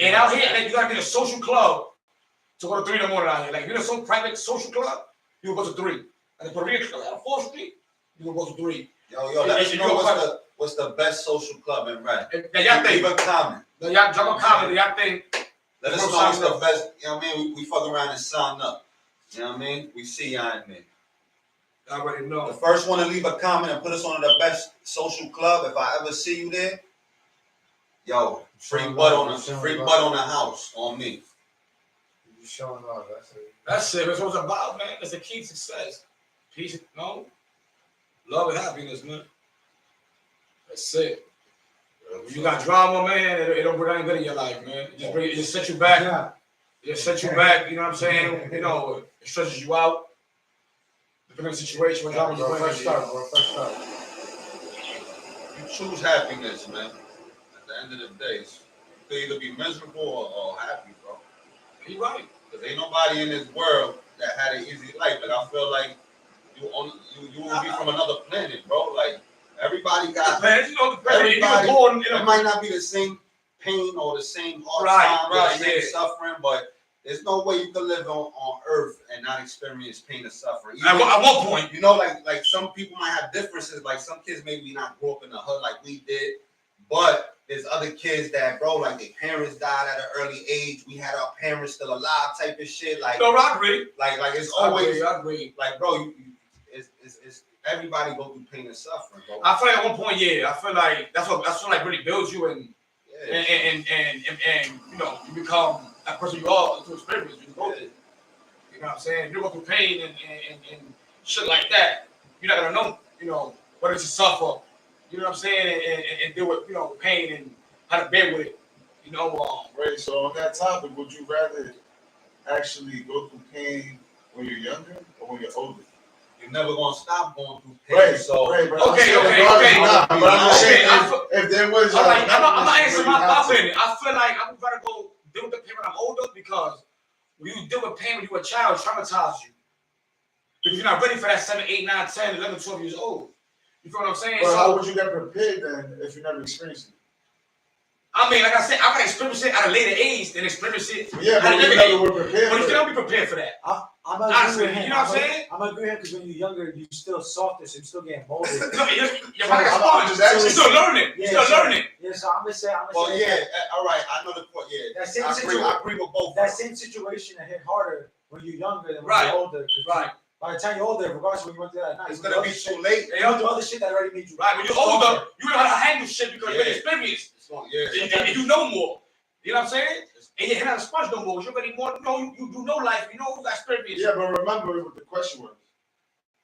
C: And out here, like, you gotta be in a social club to go to 3 in the morning out here. Like, if you're in a private social club, you will go to 3. And the Puerto Rican club out on 4th Street, you will go to 3.
B: Yo, let us know what's the best social club in Reading.
C: And y'all
B: Leave
C: think,
B: a comment.
C: y'all drop a comment, y'all think,
B: Let us know what's the best. You know what I mean? We fuck around and sign up. You know what I mean? We see y'all in there.
C: I already
B: The
C: know.
B: first one to leave a comment and put us on the best social club. If I ever see you there, yo, free butt on the house on me.
D: You showing love. That's it.
C: That's it. That's what it's about, man. That's the key to success. Peace, love and happiness, man. That's it. When you got drama, man, it don't bring anything good in your life, man. It just set you back.
D: Yeah.
C: It just set you back. You know what I'm saying? It stresses you out. Depending on the situation, what drama you
D: Bro,
C: in.
D: first start, bro. First start.
B: You choose happiness, man. At the end of the day, you can either be miserable or happy, bro.
C: You right.
B: Because ain't nobody in this world that had an easy life. Like I feel like you will be from another planet, bro. Like everybody got.
C: Man, the president,
B: Everybody-
C: you born,
B: It might not be the same pain or the same hard
C: Right,
B: time or
C: right,
B: the same
C: yeah.
B: suffering, but there's no way you can live on earth and not experience pain or suffering.
C: at one point.
B: You know, like some people might have differences. Like some kids maybe not grow up in the hood like we did, but there's other kids that, bro, like their parents died at an early age. We had our parents still alive, type of shit. Like,
C: I agree.
B: like it's always
C: I agree.
B: like, bro, everybody go through pain and suffering, bro.
C: I feel like at one point, yeah, I feel like that's what like really builds you and
B: Yeah.
C: and you know, you become that person you are through experience. You go through. You know what I'm saying? You go through pain and shit like that. You're not gonna know, you know, what it's to suffer. You know what I'm saying? And deal with, you know, pain and how to bear with it. You know,
A: Right. So on that topic, would you rather actually go through pain when you're younger or when you're older?
B: You're never gonna stop going through pain.
A: Right.
B: So
A: Right. But
C: Okay,
A: I'm saying
C: okay,
A: regardless
C: okay.
A: or not, but I'm just saying
C: Okay,
A: if there was.
C: all right, I'm not answering my
A: thoughts.
C: opinion. I feel like I'm gonna go deal with the pain when I'm older because when you deal with pain when you were a child, it traumatizes you. Because you're not ready for that 7, 8, 9, 10, 11, 12 years old. You feel what I'm saying?
A: But
C: So,
A: how would you get prepared then if you never experienced it?
C: I mean, like I said, I can experience it at a later age than experience it.
A: Yeah, but
C: at a
A: you
C: younger
A: never
C: age.
A: were prepared.
C: But you
A: for
C: still
A: it.
C: don't be prepared for that.
D: I'm
C: Honestly,
D: agree with him.
C: you know what I'm saying?
D: I'm agreeing because when you're younger, you're still softer, so you're still getting molded.
C: No, your
A: So,
C: body
A: I'm
C: responds.
A: just asking-
C: You're still learning. You're
D: Yeah,
C: still
D: so-
C: learning.
D: Yeah, so I'm gonna say,
B: well, yeah, all right. I know the point. Yeah,
D: That same
B: I agree with both.
D: that same situation that hit harder when you're younger than when
C: Right.
D: you're older. 'Cause
C: Right.
D: By the time you're older, regardless when you went through that night,
B: It's
D: you
B: gonna be too late.
D: You went through other shit that already made you
C: Right. When you're older, you know how to handle shit because you're
B: Yeah.
C: experienced.
B: Yeah.
C: And you know more. You know what I'm saying? And you're not a sponge no more. You're already more. You know life. You know that experience.
A: Yeah, but remember what the question was.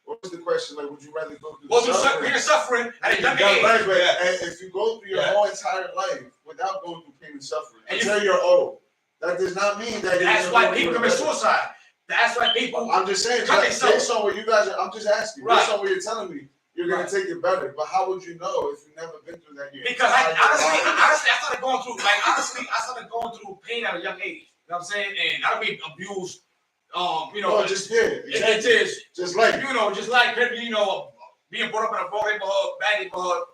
A: What was the question? Like, would you rather go through
C: Well,
A: the suffering?
C: you're suffering at a young
A: Yeah,
C: age.
A: right, but
B: Yes.
A: if you go through your
B: Yes.
A: whole entire life without going through pain and suffering
C: And
A: until you're old, that does not mean that.
C: That's
A: you're
C: why
A: gonna
C: people
A: do
C: commit
A: better.
C: suicide. That's why people.
A: I'm just saying,
C: Cut
A: based
C: themselves.
A: on what you guys are, I'm just asking,
C: Right.
A: based on what you're telling me, you're gonna
C: Right.
A: take it better. But how would you know if you've never been through that yet?
C: Because honestly, I started going through I started going through pain at a young age. You know what I'm saying? And I don't mean abused. You know,
A: No, just yeah,
C: it
A: exactly.
C: is.
A: Just like
C: You know, just like you know, being brought up in a poor neighborhood, bad neighborhood,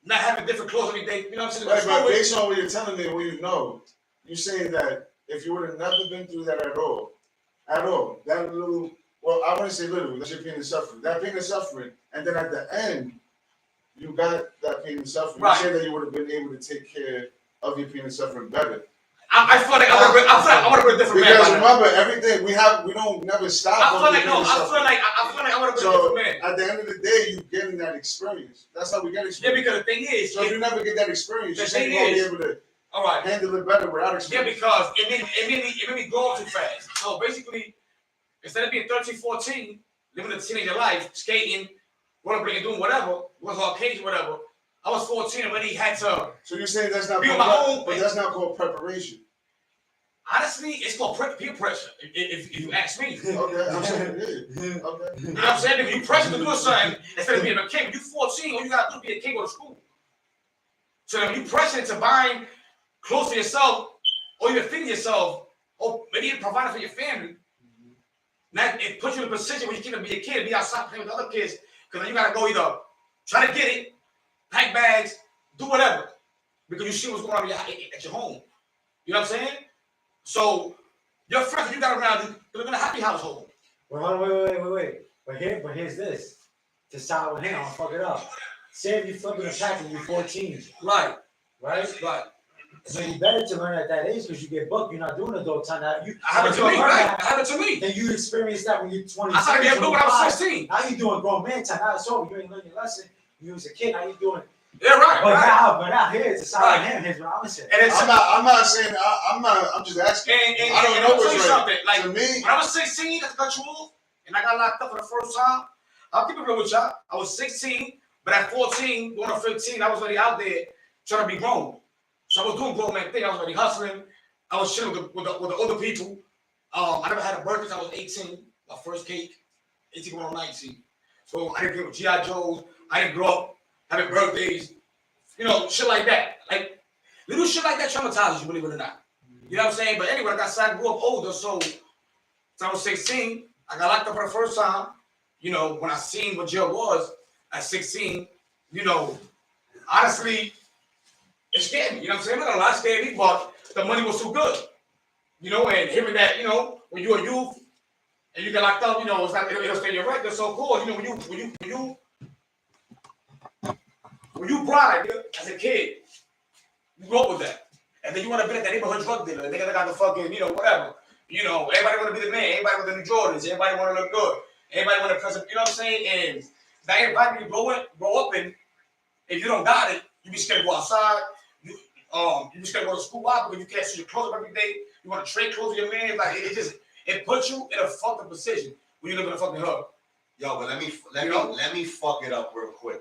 C: not having different clothes every day. You know what I'm saying?
A: right, but based on what you're telling me, what you know, you're saying that if you would have never been through that at all, that little, well, I wouldn't say little, that's your pain and suffering. That pain and suffering, and then at the end, you got that pain and suffering.
C: Right.
A: You say that you would have been able to take care of your pain and suffering better.
C: I feel like I would have been a different man.
A: Because
C: by now.
A: remember, everything we don't never stop.
C: I feel
A: going
C: like
A: through
C: no.
A: pain and
C: I feel
A: suffering.
C: like I would have been a
A: So
C: different man.
A: at the end of the day, you getting that experience. That's how we get
C: Yeah,
A: experience.
C: because the thing is,
A: So if you never get that experience,
C: The
A: you say
C: thing
A: you won't be
C: is-
A: able to
C: all right.
A: handle it better without
C: Yeah,
A: experience.
C: because it made me grow up too fast. So basically, instead of being 13, 14, living a teenager life, skating, rollerblading, doing whatever, was arcades, whatever. I was 14 and already had to.
A: So you're saying that's not
C: Be on
A: called
C: my own.
A: but that's not called preparation.
C: Honestly, it's called peer pressure. If you ask me, you know
A: Okay, I'm saying it is. Okay.
C: what I'm saying? If you pressure to do something instead of being a kid, when you're 14, all you gotta do is be a kid, go to school. So then when you pressure into buying clothes for yourself, or you're feeding yourself, or maybe you're providing for your family. Now it puts you in a position where you can't be a kid, be outside playing with other kids, because then you gotta go either try to get it, pack bags, do whatever, because you see what's going on at your home. You know what I'm saying? So your friends that you got around you, they live in a happy household.
D: Wait, hold on, wait. But here's this. To side with him, I'll fuck it up. Say if you flipping a pack and you're 14,
C: Right,
D: right?
C: right.
D: So you better to learn at that age because you get booked. You're not doing adult time. Now you
C: It happened to me, right? It happened to me.
D: Then you experience that when you're 20.
C: I started getting blue when I was 16.
D: Now you doing grown man time. Now it's over. You ain't learning your lesson. You was a kid. Now you doing.
C: Yeah, right,
D: But
C: right.
D: now here's the side of him. Here's what I'm saying.
C: And it's
A: I'm not saying I'm just asking.
C: and
A: I don't
C: and
A: know
C: I'll tell
A: what's
C: you
A: right.
C: something. Like
A: To me,
C: when I was 16, I got you and I got locked up for the first time. I'll keep it real with y'all. I was 16, but at 14, going to 15, I was already out there trying to be grown. So I was doing grown man thing. I was already hustling. I was chilling with the older people. I never had a birthday until I was 18. My first cake, 18 going on 19. So I didn't grow up with G.I. Joes. I didn't grow up having birthdays. You know, shit like that. Like, little shit like that traumatizes you, believe it or not. You know what I'm saying? But anyway, like I said, I grew up older, so I was 16. I got locked up for the first time. You know, when I seen what jail was at 16, you know, honestly, it scared me. You know what I'm saying? I'm not gonna lie, it scared me, but the money was too good. You know, and hearing that, you know, when you're a youth and you get locked up, you know, it's like it'll stay in your record. So cool. You know, when you bribe as a kid, you grow up with that. And then you want to be like that neighborhood drug dealer. They got the fucking, you know, whatever. You know, everybody want to be the man. Everybody want the new Jordans. Everybody want to look good. Everybody want to present, you know what I'm saying? And that everybody you grow up in, if you don't got it, you be scared to go outside. You be scared to go to school. Why? Because you can't see your clothes up every day. You want to trade clothes with your man. Like it puts you in a fucking position when you live in a fucking hub.
B: Yo, but let me fuck it up real quick.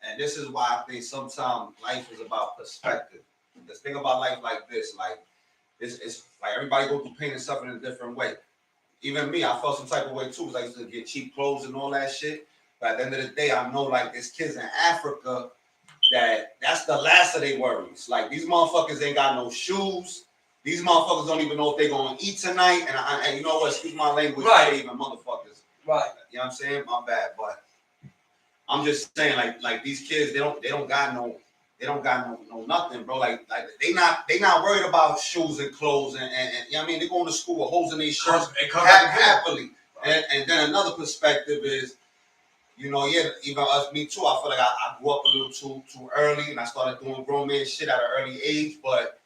B: And this is why I think sometimes life is about perspective. Let's think about life like this. Like it's like everybody go through pain and suffering in a different way. Even me, I felt some type of way too, because I used to get cheap clothes and all that shit. But at the end of the day, I know like there's kids in Africa that's the last of their worries. Like these motherfuckers ain't got no shoes. These motherfuckers don't even know if they're gonna eat tonight. And you know what? Excuse my language,
C: Right.
B: even motherfuckers.
C: Right.
B: You know what I'm saying? My bad, but I'm just saying, like these kids, they don't got no nothing, bro. Like they not worried about shoes and clothes and you know what I mean? They going to school with holes in their shirts happily. And then another perspective is, you know, yeah, even me too. I feel like I grew up a little too early, and I started doing grown man shit at an early age. But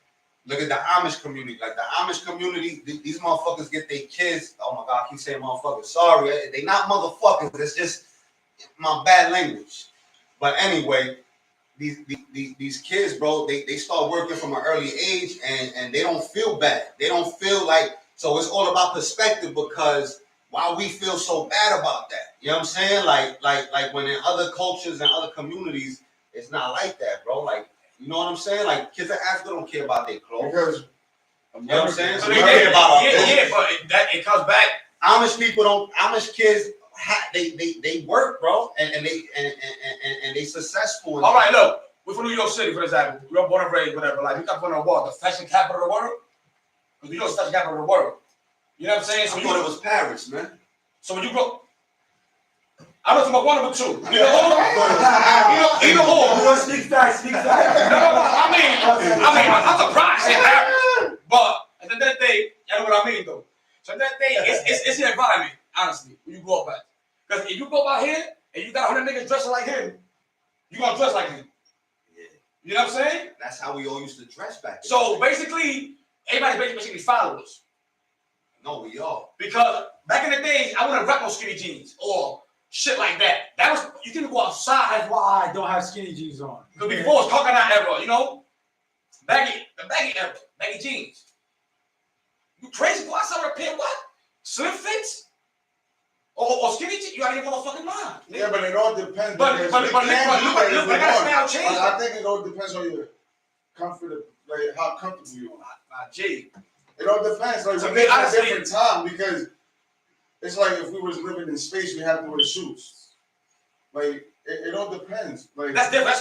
B: look at the Amish community. Like the Amish community, these motherfuckers get their kids. Oh my God, I keep saying motherfuckers. Sorry, they not motherfuckers. It's just my bad language. But anyway, these kids, bro, they start working from an early age, and they don't feel bad. They don't feel like, so it's all about perspective, because why we feel so bad about that? You know what I'm saying? Like when in other cultures and other communities, it's not like that, bro. Like, you know what I'm saying? Like kids in Africa don't care about their clothes.
A: Because
B: you know what I'm saying?
C: So
B: So they care about
C: but it comes back.
B: Amish kids, they work, bro, and they successful.
C: All right, look, we're from New York City, for example. We were born and raised, whatever. Like, we got born on what? The fashion capital of the world? Because New York's the fashion capital of the world. You know what I'm saying?
B: I thought it was Paris, man.
C: So when you grow, I don't know one of them two. Either or.
D: You want to speak facts, speak facts.
C: No. I mean, I'm surprised it happened. But at the end of the day, you know what I mean, though. So at the end of the day, it's the environment, honestly, when you grow up at. Because if you go out here and you got 100 niggas dressing like him, you gonna dress like him.
B: Yeah.
C: You know what I'm saying?
B: That's how we all used to dress back then.
C: So basically, everybody's basically followers.
B: No, we all.
C: Because back in the days, I wouldn't rock no skinny jeans or shit like that. That was, you didn't go outside.
D: That's why I don't have skinny jeans on.
C: Because before it was coconut era, you know? The baggy era, baggy jeans. You crazy? Go outside with a pair of what? Slim fits? Or skinny jeans? You out of your motherfucking mind.
A: yeah, but it all depends.
C: But
A: because
C: look,
A: it can be that if
C: I
A: we
C: got
A: want.
C: style change.
A: I think it all depends on your comfort, like how comfortable you are.
C: G.
A: It all depends. Like
C: To
A: we
C: me,
A: live in a
C: honestly-
A: different time, because it's like if we was living in space, we had to wear suits. Like it all depends. Like
C: That's different.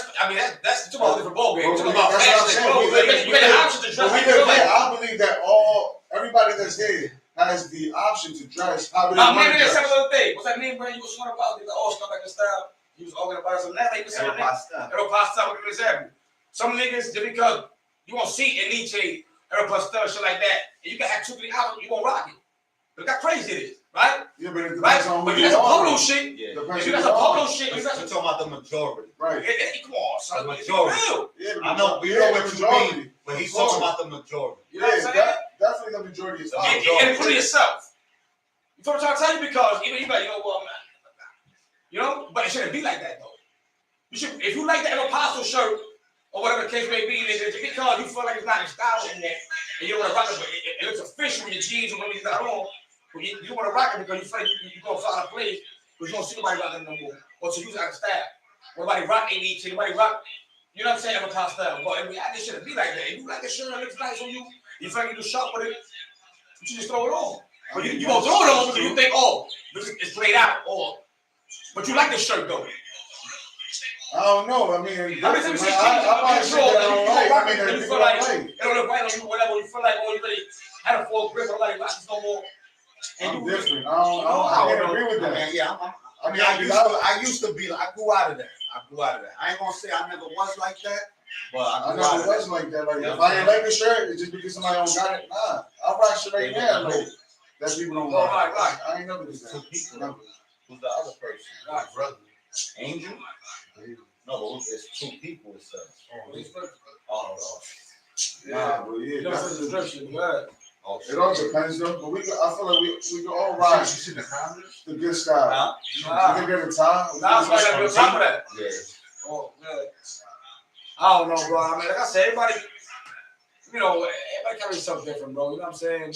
C: That's two whole different ballgame.
A: Well,
C: You're talking
A: that's
C: about
A: what I'm
C: fashion
A: saying.
C: clothes. You got the option to dress
A: but
C: like
A: we
C: you
A: live
C: feel
A: here.
C: like.
A: I believe that everybody that's here has the option to dress how they
C: Now,
A: want
C: maybe
A: to
C: there's some
A: dress.
C: other thing. What's that name brand you was talking about? The all stuff like the style. You was talking about some that. Like you said, Aeropostale, for example. Some niggas, just because you won't see in Nietzsche, Aeropostale, shit like that, and you can have 2-3 hours, you gonna rock it. Look how crazy it is, right?
A: Yeah, but it
C: Right?
A: depends on
C: But
A: who
C: you got some
A: are.
C: polo shit.
B: Yeah.
A: Depends
C: If you
A: who
C: got some
A: are.
C: polo shit, you got
B: We're
C: some.
B: talking about the majority.
A: Right.
C: Come on, son.
B: The
C: It's
B: majority.
C: real.
A: Yeah,
B: I know, we
A: yeah,
B: know
A: the
B: what you
A: majority.
B: mean, but he's
A: Of course.
B: talking about the majority.
C: You know what I'm
A: Yeah,
C: saying?
A: definitely the majority is
B: Yeah,
C: And including yourself. You know what I'm trying to tell you? Because even you like, well, man. You know, but it shouldn't be like that though. You should, if you like the Apostle shirt or whatever the case may be, nigga, just because you feel like it's not in style anymore, and you don't want to rock it, but it looks official with your jeans or whatever you got on, but you don't want to rock it because you feel like you're gonna find a place where you don't see nobody rocking no more, or to use it out of style. Nobody rock ADT, nobody rock. You know what I'm saying? Apostle style, but in reality, it shouldn't be like that. If you like a shirt that looks nice on you, you feel like you do shop with it, you just throw it on. But you gonna throw it on because you think, oh, it's played out, but you like the shirt though.
A: I don't know. I mean,
C: I mean, some shit
A: I buy shit that I don't like. I mean, that
C: you
A: people
C: feel like
A: don't like.
C: it don't look right on you, whatever. You feel like, oh, you really had a full grip, nobody watches no more. And
A: I'm
C: you
A: different. I can't agree with
B: I
A: that.
B: mean, yeah,
A: I mean,
B: I used to be. I grew out of that. I ain't gonna say I never was like that, but
A: I
B: I grew out
A: never
B: of that.
A: was like that. Like,
B: Yeah.
A: if I ain't like the shirt, it's just because somebody don't got it. Nah, I rock shit right now. Like, that people don't
C: Oh,
A: rock.
C: right.
A: I ain't never did
B: Two
A: that.
B: people.
A: Never.
B: Who's the other person?
C: Right.
E: brother.
B: Angel? No, but it's two people. It says. Oh,
A: Nah, bro, yeah.
C: You know, it's a description, yeah.
B: Oh,
A: It all depends though, but I feel like we can all ride
E: You see the comments?
A: the good style.
B: Huh?
A: We can get a tie.
C: Nah, somebody gotta be on top of that.
B: Yeah.
C: Oh, man. I don't know, bro. I mean, like I said, everybody, everybody carries something different, bro. You know what I'm saying?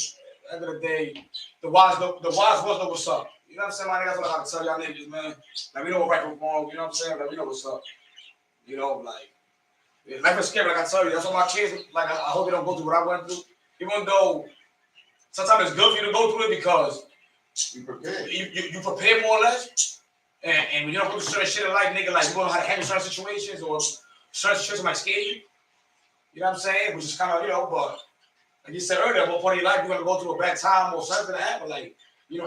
C: At the end of the day, the wise ones know what's up. You know what I'm saying? That's what I gotta tell y'all niggas, man. Like, we know what right from wrong. You know what I'm saying? Like, we know what's up. You know, like, life is scary, like I tell you. That's why my kids, like, I hope they don't go through what I went through. Even though sometimes it's good for you to go through it because
A: You prepared.
C: you prepare more or less. And when you don't go through certain shit in life, nigga, like, you don't know how to handle certain situations or certain situations might scare you. You know what I'm saying? Which is kind of, but like you said earlier, at one point in your life, you're going to go through a bad time or something that happen. Like,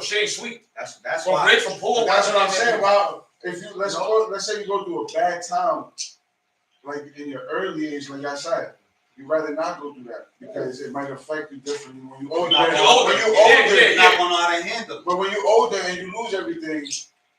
C: shit ain't sweet.
B: That's
C: From
B: why.
C: rich, from poor.
A: That's what I'm saying. Wow, if you let's say you go through a bad time, like in your early age, like I said, you'd rather not go through that because it might affect you differently when you older.
C: When you're older,
B: You're not gonna know how to handle it.
A: But when you're older and you lose everything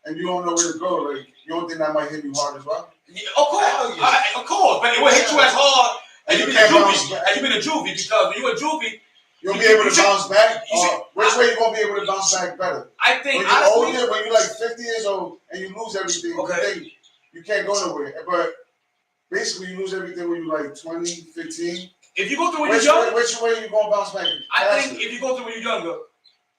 A: and you don't know where to go, like you don't think that might hit you hard as well?
C: Yeah, of course, of course, but it will hit you as hard as you be a juvie. As you been a juvie, because when you a juvie,
A: you'll be able to bounce back. Which way you gonna be able to bounce back better?
C: I think
A: when you're older, when you're like 50 years old and you lose everything, you think you can't go nowhere. But basically, you lose everything when you're like 20, 15.
C: If you go through when you're young,
A: which way you gonna bounce back?
C: I think if you go through when you're younger.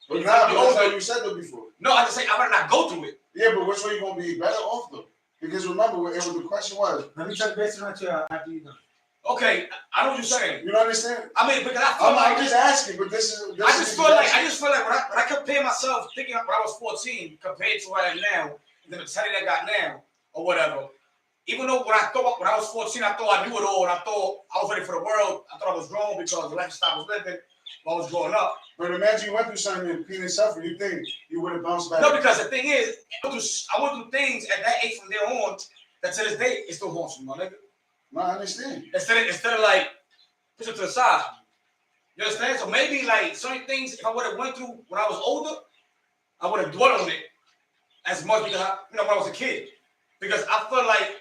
A: But now, that's how you said that before.
C: No, I just say I better not go through it.
A: Yeah, but which way you gonna be better off though? Because remember, the question was.
D: Let me touch base on that too after you done.
C: Okay, I know what you're saying.
A: You don't understand?
C: I mean, because I feel
A: I'm just asking, but this
C: I just feel like when I compare myself thinking when I was 14 compared to where I am now, the mentality that I got now or whatever. Even though when I was 14, I thought I knew it all, and I thought I was ready for the world. I thought I was grown because the lifestyle I was living while I was growing up.
A: But imagine you went through something in pain and suffering. You think you would have bounced back?
C: No, because the thing is, I went through things at that age from there on that to this day it still haunts me, my nigga.
A: No, I understand.
C: Instead of like push it to the side. You understand? So maybe like certain things, if I would have went through when I was older, I would have dwelled on it as much because when I was a kid. Because I feel like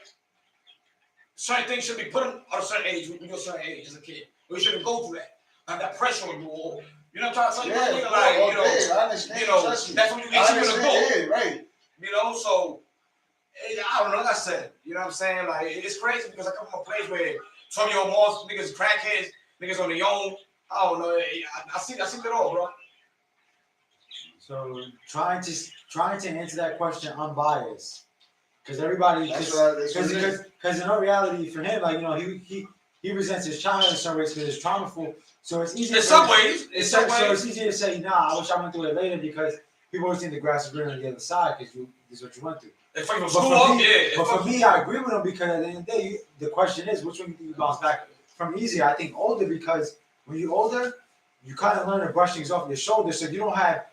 C: certain things should be put on at a certain age when you're a certain age as a kid. We shouldn't go through that. Have that pressure on you or you know what I'm trying to tell you?
A: Yeah,
C: Like,
A: I understand.
C: that's when you get you to go.
A: Yeah, right.
C: So I don't know, like I said, you know what I'm saying? Like, it's crazy because I come from a place where 20-year-old moms, niggas crackheads, niggas on their own. I don't know. I see it all, bro.
D: So trying to answer that question unbiased, because everybody, because in all reality for him, like he resents his childhood in some ways because it's traumaful. So it's easy.
C: In some ways,
D: so it's easy to say, nah, I wish I went through it later because people always think the grass is greener on the other side because this is what you went through. But for me, I agree with him because at the end of the day, the question is, which one do you think you bounce back from easier? I think older because when you're older, you kind of learn to brush things off your shoulders. So you don't have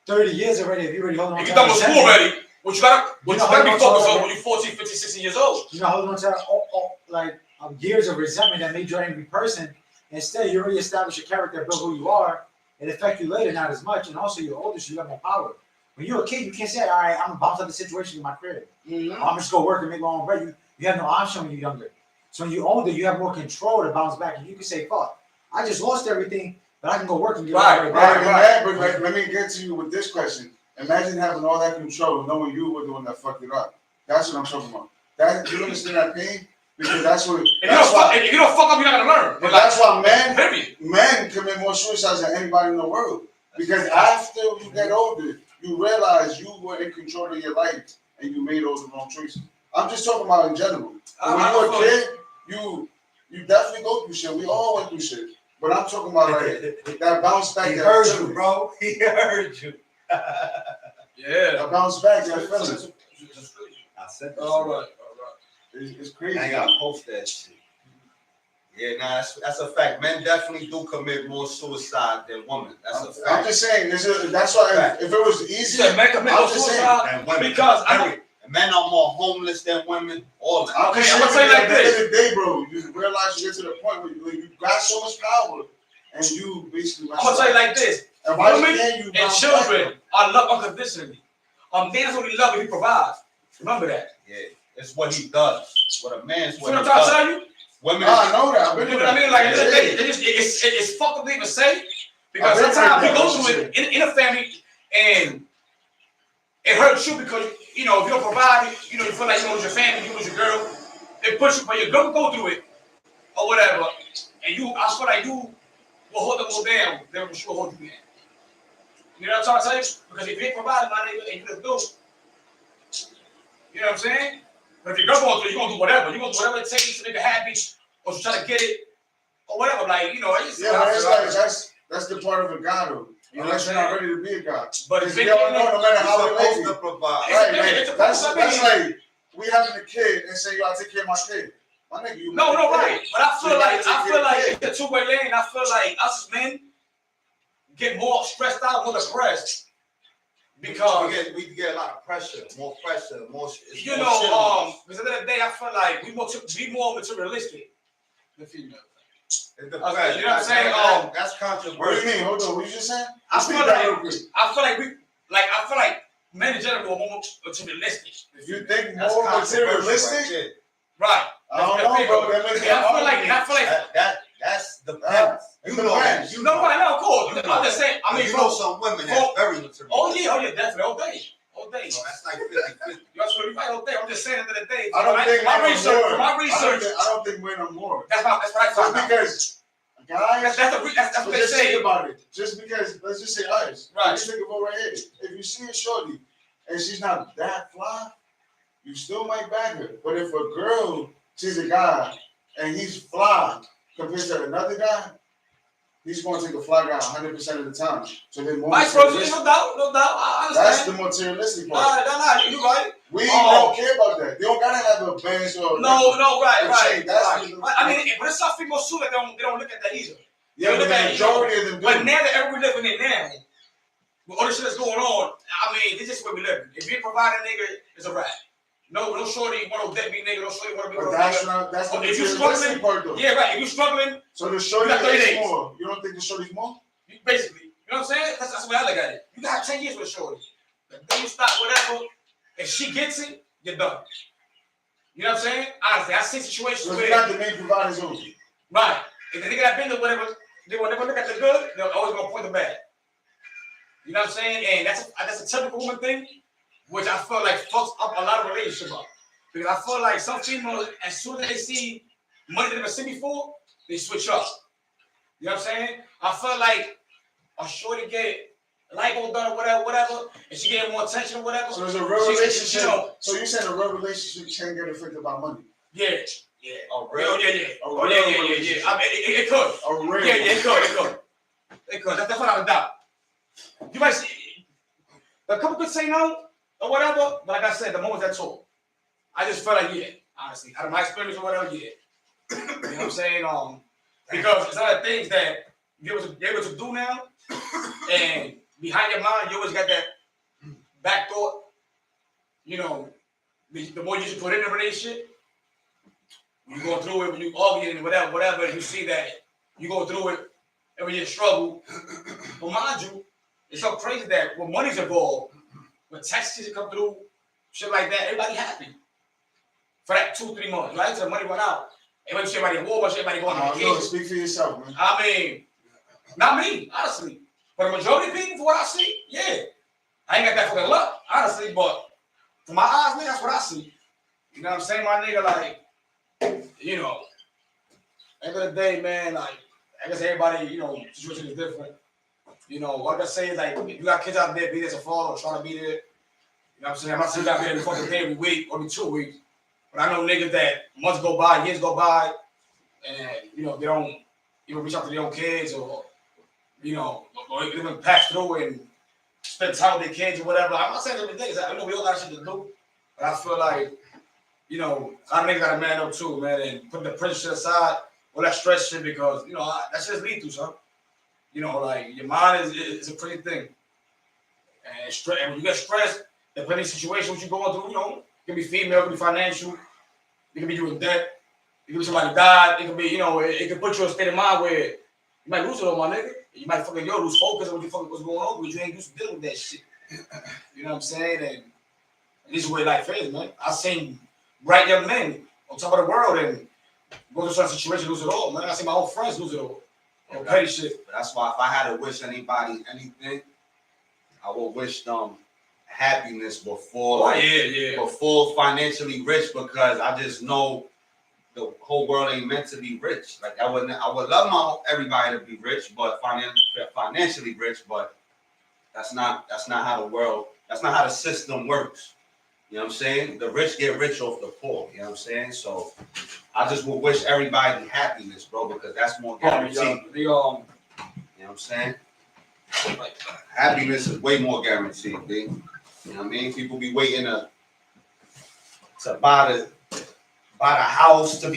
D: 30 years already if you're already holding on
C: if
D: to
C: you're done with school already, what you gotta be focused on when you're 14, 15, 16 years old.
D: You're not holding on to years of resentment that made you an angry person. Instead, you already established a character, built who you are. It affects you later, not as much. And also, you're older, so you have more power. When you're a kid, you can't say, all right, I'm going to bounce out the situation in my crib. Mm-hmm. I'm just going to work and make my own bread. You have no option when you're younger. So when you're older, you have more control to bounce back. And you can say, fuck, I just lost everything, but I can go work and get
A: right back. But let me get to you with this question. Imagine having all that control, knowing you were the one that fucked it up. That's what I'm talking about. You understand that pain? Because that's what.
C: If you don't fuck up, you're not gonna learn.
A: But that's why men commit more suicides than anybody in the world. Because after you get older, you realize you were in control of your life and you made all the wrong choices. I'm just talking about in general. When you were a kid, you definitely go through shit. We all went through shit. But I'm talking about like that bounce back.
D: He heard you, bro. He heard you.
C: Yeah.
A: That bounce back, that feeling.
B: I said
C: all right.
A: It's crazy.
B: I gotta post that shit. Yeah, that's a fact. Men definitely do commit more suicide than women. That's a fact.
A: I'm just saying. That's why if it was easy,
C: men commit more suicide because
B: men are more homeless than women. All that.
A: Okay, I'm gonna tell you like this. At the end of the day, bro, you realize you get to the point where you got so much power, and you basically.
C: I'm gonna tell you like this. Women and children are loved unconditionally. A man's only love if he provides. Remember that.
B: Yeah. It's what he does. What a man's what
C: I'm trying to tell you?
B: Women.
A: I know that.
C: You know what I mean? Like, it's fucked up to even say, Because
A: I've been
C: sometimes you
A: like
C: go
A: that,
C: through it in a family and it hurts you because, you know, if you don't provide, you know, you feel like you lose your family, you lose your girl. It puts you, but you're going to go through it or whatever. And I feel like you will hold them all down. They will sure hold you down. You know what I'm trying to say? Because if you ain't providing, my nigga, and you just do it, you know what I'm saying? But if your girl going through it, you're going to do whatever. You're going to do whatever it takes to make her happy or to try to get it or whatever. Like, you know, I just
A: Yeah, but it's like that's the part of a god, though.
C: You know
A: Unless
C: what
A: you're
C: I'm
A: not ready to be a god.
C: But
A: Because
C: if
A: we all know, no matter
B: You're
A: how we
B: supposed
A: make
B: to
A: it.
B: provide.
A: Right,
C: It's
A: like,
C: a
A: that's
C: process.
A: like we having a kid and saying, yo, I take care of my kid. My nigga, you
C: No,
A: my kid.
C: right. But I
A: So
C: feel
A: you
C: like
A: gotta take care of
C: it's a two-way lane. I feel like us men get more stressed out, more depressed because
B: We get a lot of pressure, more pressure, more. It's
C: you
B: more
C: know,
B: shit.
C: because at the end of the day, I feel like we more materialistic than females.
B: It's the
C: You know what
B: pressure.
C: I'm saying?
B: That's
A: What do you
B: controversial.
A: mean? Hold on, what you just saying?
C: I
A: Speak
C: feel
A: that
C: like-
A: real quick.
C: I feel like men in general are more materialistic.
A: You think
B: That's
A: more
B: controversial
A: materialistic?
B: right there.
C: Right.
A: I don't know, bro. That makes
C: And I feel like
B: That's depends.
A: It
B: You know that.
A: depends.
B: You
C: no,
B: know.
C: right now, of course.
B: You
C: I'm just saying. I mean,
B: you
C: bro.
B: know some women that's
C: bro-
B: very materialistic.
C: Oh yeah, definitely, all day.
B: So that's like 50-50.
C: You're absolutely right, all day. I'm just saying at the end of the day.
A: I don't think
C: my
A: men are
C: research.
A: more.
C: My research.
A: I don't think men are more.
C: That's what I
A: Just
C: found out.
A: because guys,
C: That's what
A: but
C: they
A: just
C: say.
A: think about it. Just because, let's just say us.
C: Right.
A: Let's think about right here. If you see a shorty and she's not that fly, you still might bag her. But if a girl sees a guy and he's fly compared to another guy, he's going to take a fly guy 100% of the time. So then more
C: Vice versa,
A: materialistic.
C: no doubt. I
A: That's the
C: understand.
A: materialistic part.
C: No, you're right.
A: We don't care about that. They don't gotta have a Benz or
C: No, right.
A: That's
C: I mean, but it's some females too that they don't look at that either.
A: yeah, but the majority of them do.
C: But now that everybody living it now, with all the shit that's going on, I mean, this is where we live. If you ain't provide a nigga, it's a rap. No shorty want no deadbeat nigga, no shorty want to be
A: But
C: with a
A: that's
C: nigga.
A: not that's the
C: If you
A: materialistic
C: struggling-
A: part though.
C: Yeah, right. If you struggling,
A: So the shorty
C: You got 30
A: is
C: days.
A: more. You don't think the shorty's more?
C: basically, you know what I'm saying? That's the way I look at it. You got 10 years with a shorty. Then you stop whatever. If she gets it, you're done. You know what I'm saying? Honestly, I see situations
A: So
C: where
A: you're not the main providers only.
C: right. If the nigga that been there, whatever, they will never look at the good, they're always gonna point the bad. You know what I'm saying? And that's a typical woman thing, which I feel like fucks up a lot of relationships up. Because I feel like some females, as soon as they see money they never seen before, they switch up. You know what I'm saying? I feel like a shorty get lipo done or whatever, and she get more attention or whatever.
A: So there's a real
C: She-
A: relationship.
C: you know-
A: So you saying a real relationship can't get affected by money?
C: Yeah.
B: Oh,
C: Yeah. I mean, it could.
A: A real.
C: Yeah, it could. That's what I would doubt. You might see a couple could say no or whatever, but like I said, the moment that talk, I just felt like honestly, out of my experience or whatever, You know what I'm saying? Because it's other things that you're able to do now, and behind your mind, you always got that back thought. You know, the more you should put in the relationship, when you go through it, when you arguing and whatever, you see that you go through it every year struggle. But mind you, it's so crazy that when money's involved, when taxes come through, shit like that, everybody happy for that 2-3 months, right? Till the money run out. Everybody see everybody at Walmart, everybody going on
A: No,
C: vacation.
A: speak for yourself, man.
C: I mean, not me, honestly. But the majority of people, from what I see, yeah. I ain't got that fucking luck, honestly, but from my eyes, nigga, that's what I see. You know what I'm saying, my nigga? Like, you know, end of the day, man, like, I guess everybody, you know, situation is different. You know, what I gotta say is, like, if you got kids out there, be there to follow, trying to be there. You know what I'm saying? I'm not saying you got to be there the fucking day every week or every 2 weeks. But I know niggas that months go by, years go by, and, you know, they don't even reach out to their own kids or, you know, or even pass through and spend time with their kids or whatever. I'm not saying every day, 'cause I know we all got shit to do, but I feel like, you know, a lot of niggas got to man up too, man, and put the pressure shit aside, all that stress shit, because, you know, that shit's lethal, son. You know, like, your mind is a crazy thing. And when you get stressed, depending on the situation what you're going through, you know, it can be female, it can be financial, it can be you in debt, it can be somebody died, it can be, you know, it can put you in a state of mind where you might lose it all, my nigga. You might fucking lose focus on what's going on, but you ain't used to dealing with that shit. You know what I'm saying? And this is where life is, man. I've seen bright young men on top of the world and go through certain situations, lose it all, man. I see my own friends lose it all. Oh, petty shit.
B: But that's why if I had to wish anybody anything, I would wish them happiness before,
C: Oh, yeah.
B: before financially rich, because I just know the whole world ain't meant to be rich. Like I would love everybody to be rich, but financially rich, but that's not how the world, that's not how the system works. You know what I'm saying? The rich get rich off the poor. You know what I'm saying? So I just would wish everybody happiness, bro, because that's more guaranteed.
C: They
B: You know what I'm saying?
C: like,
B: Happiness is way more guaranteed, B. You know what I mean? People be waiting to buy the house to be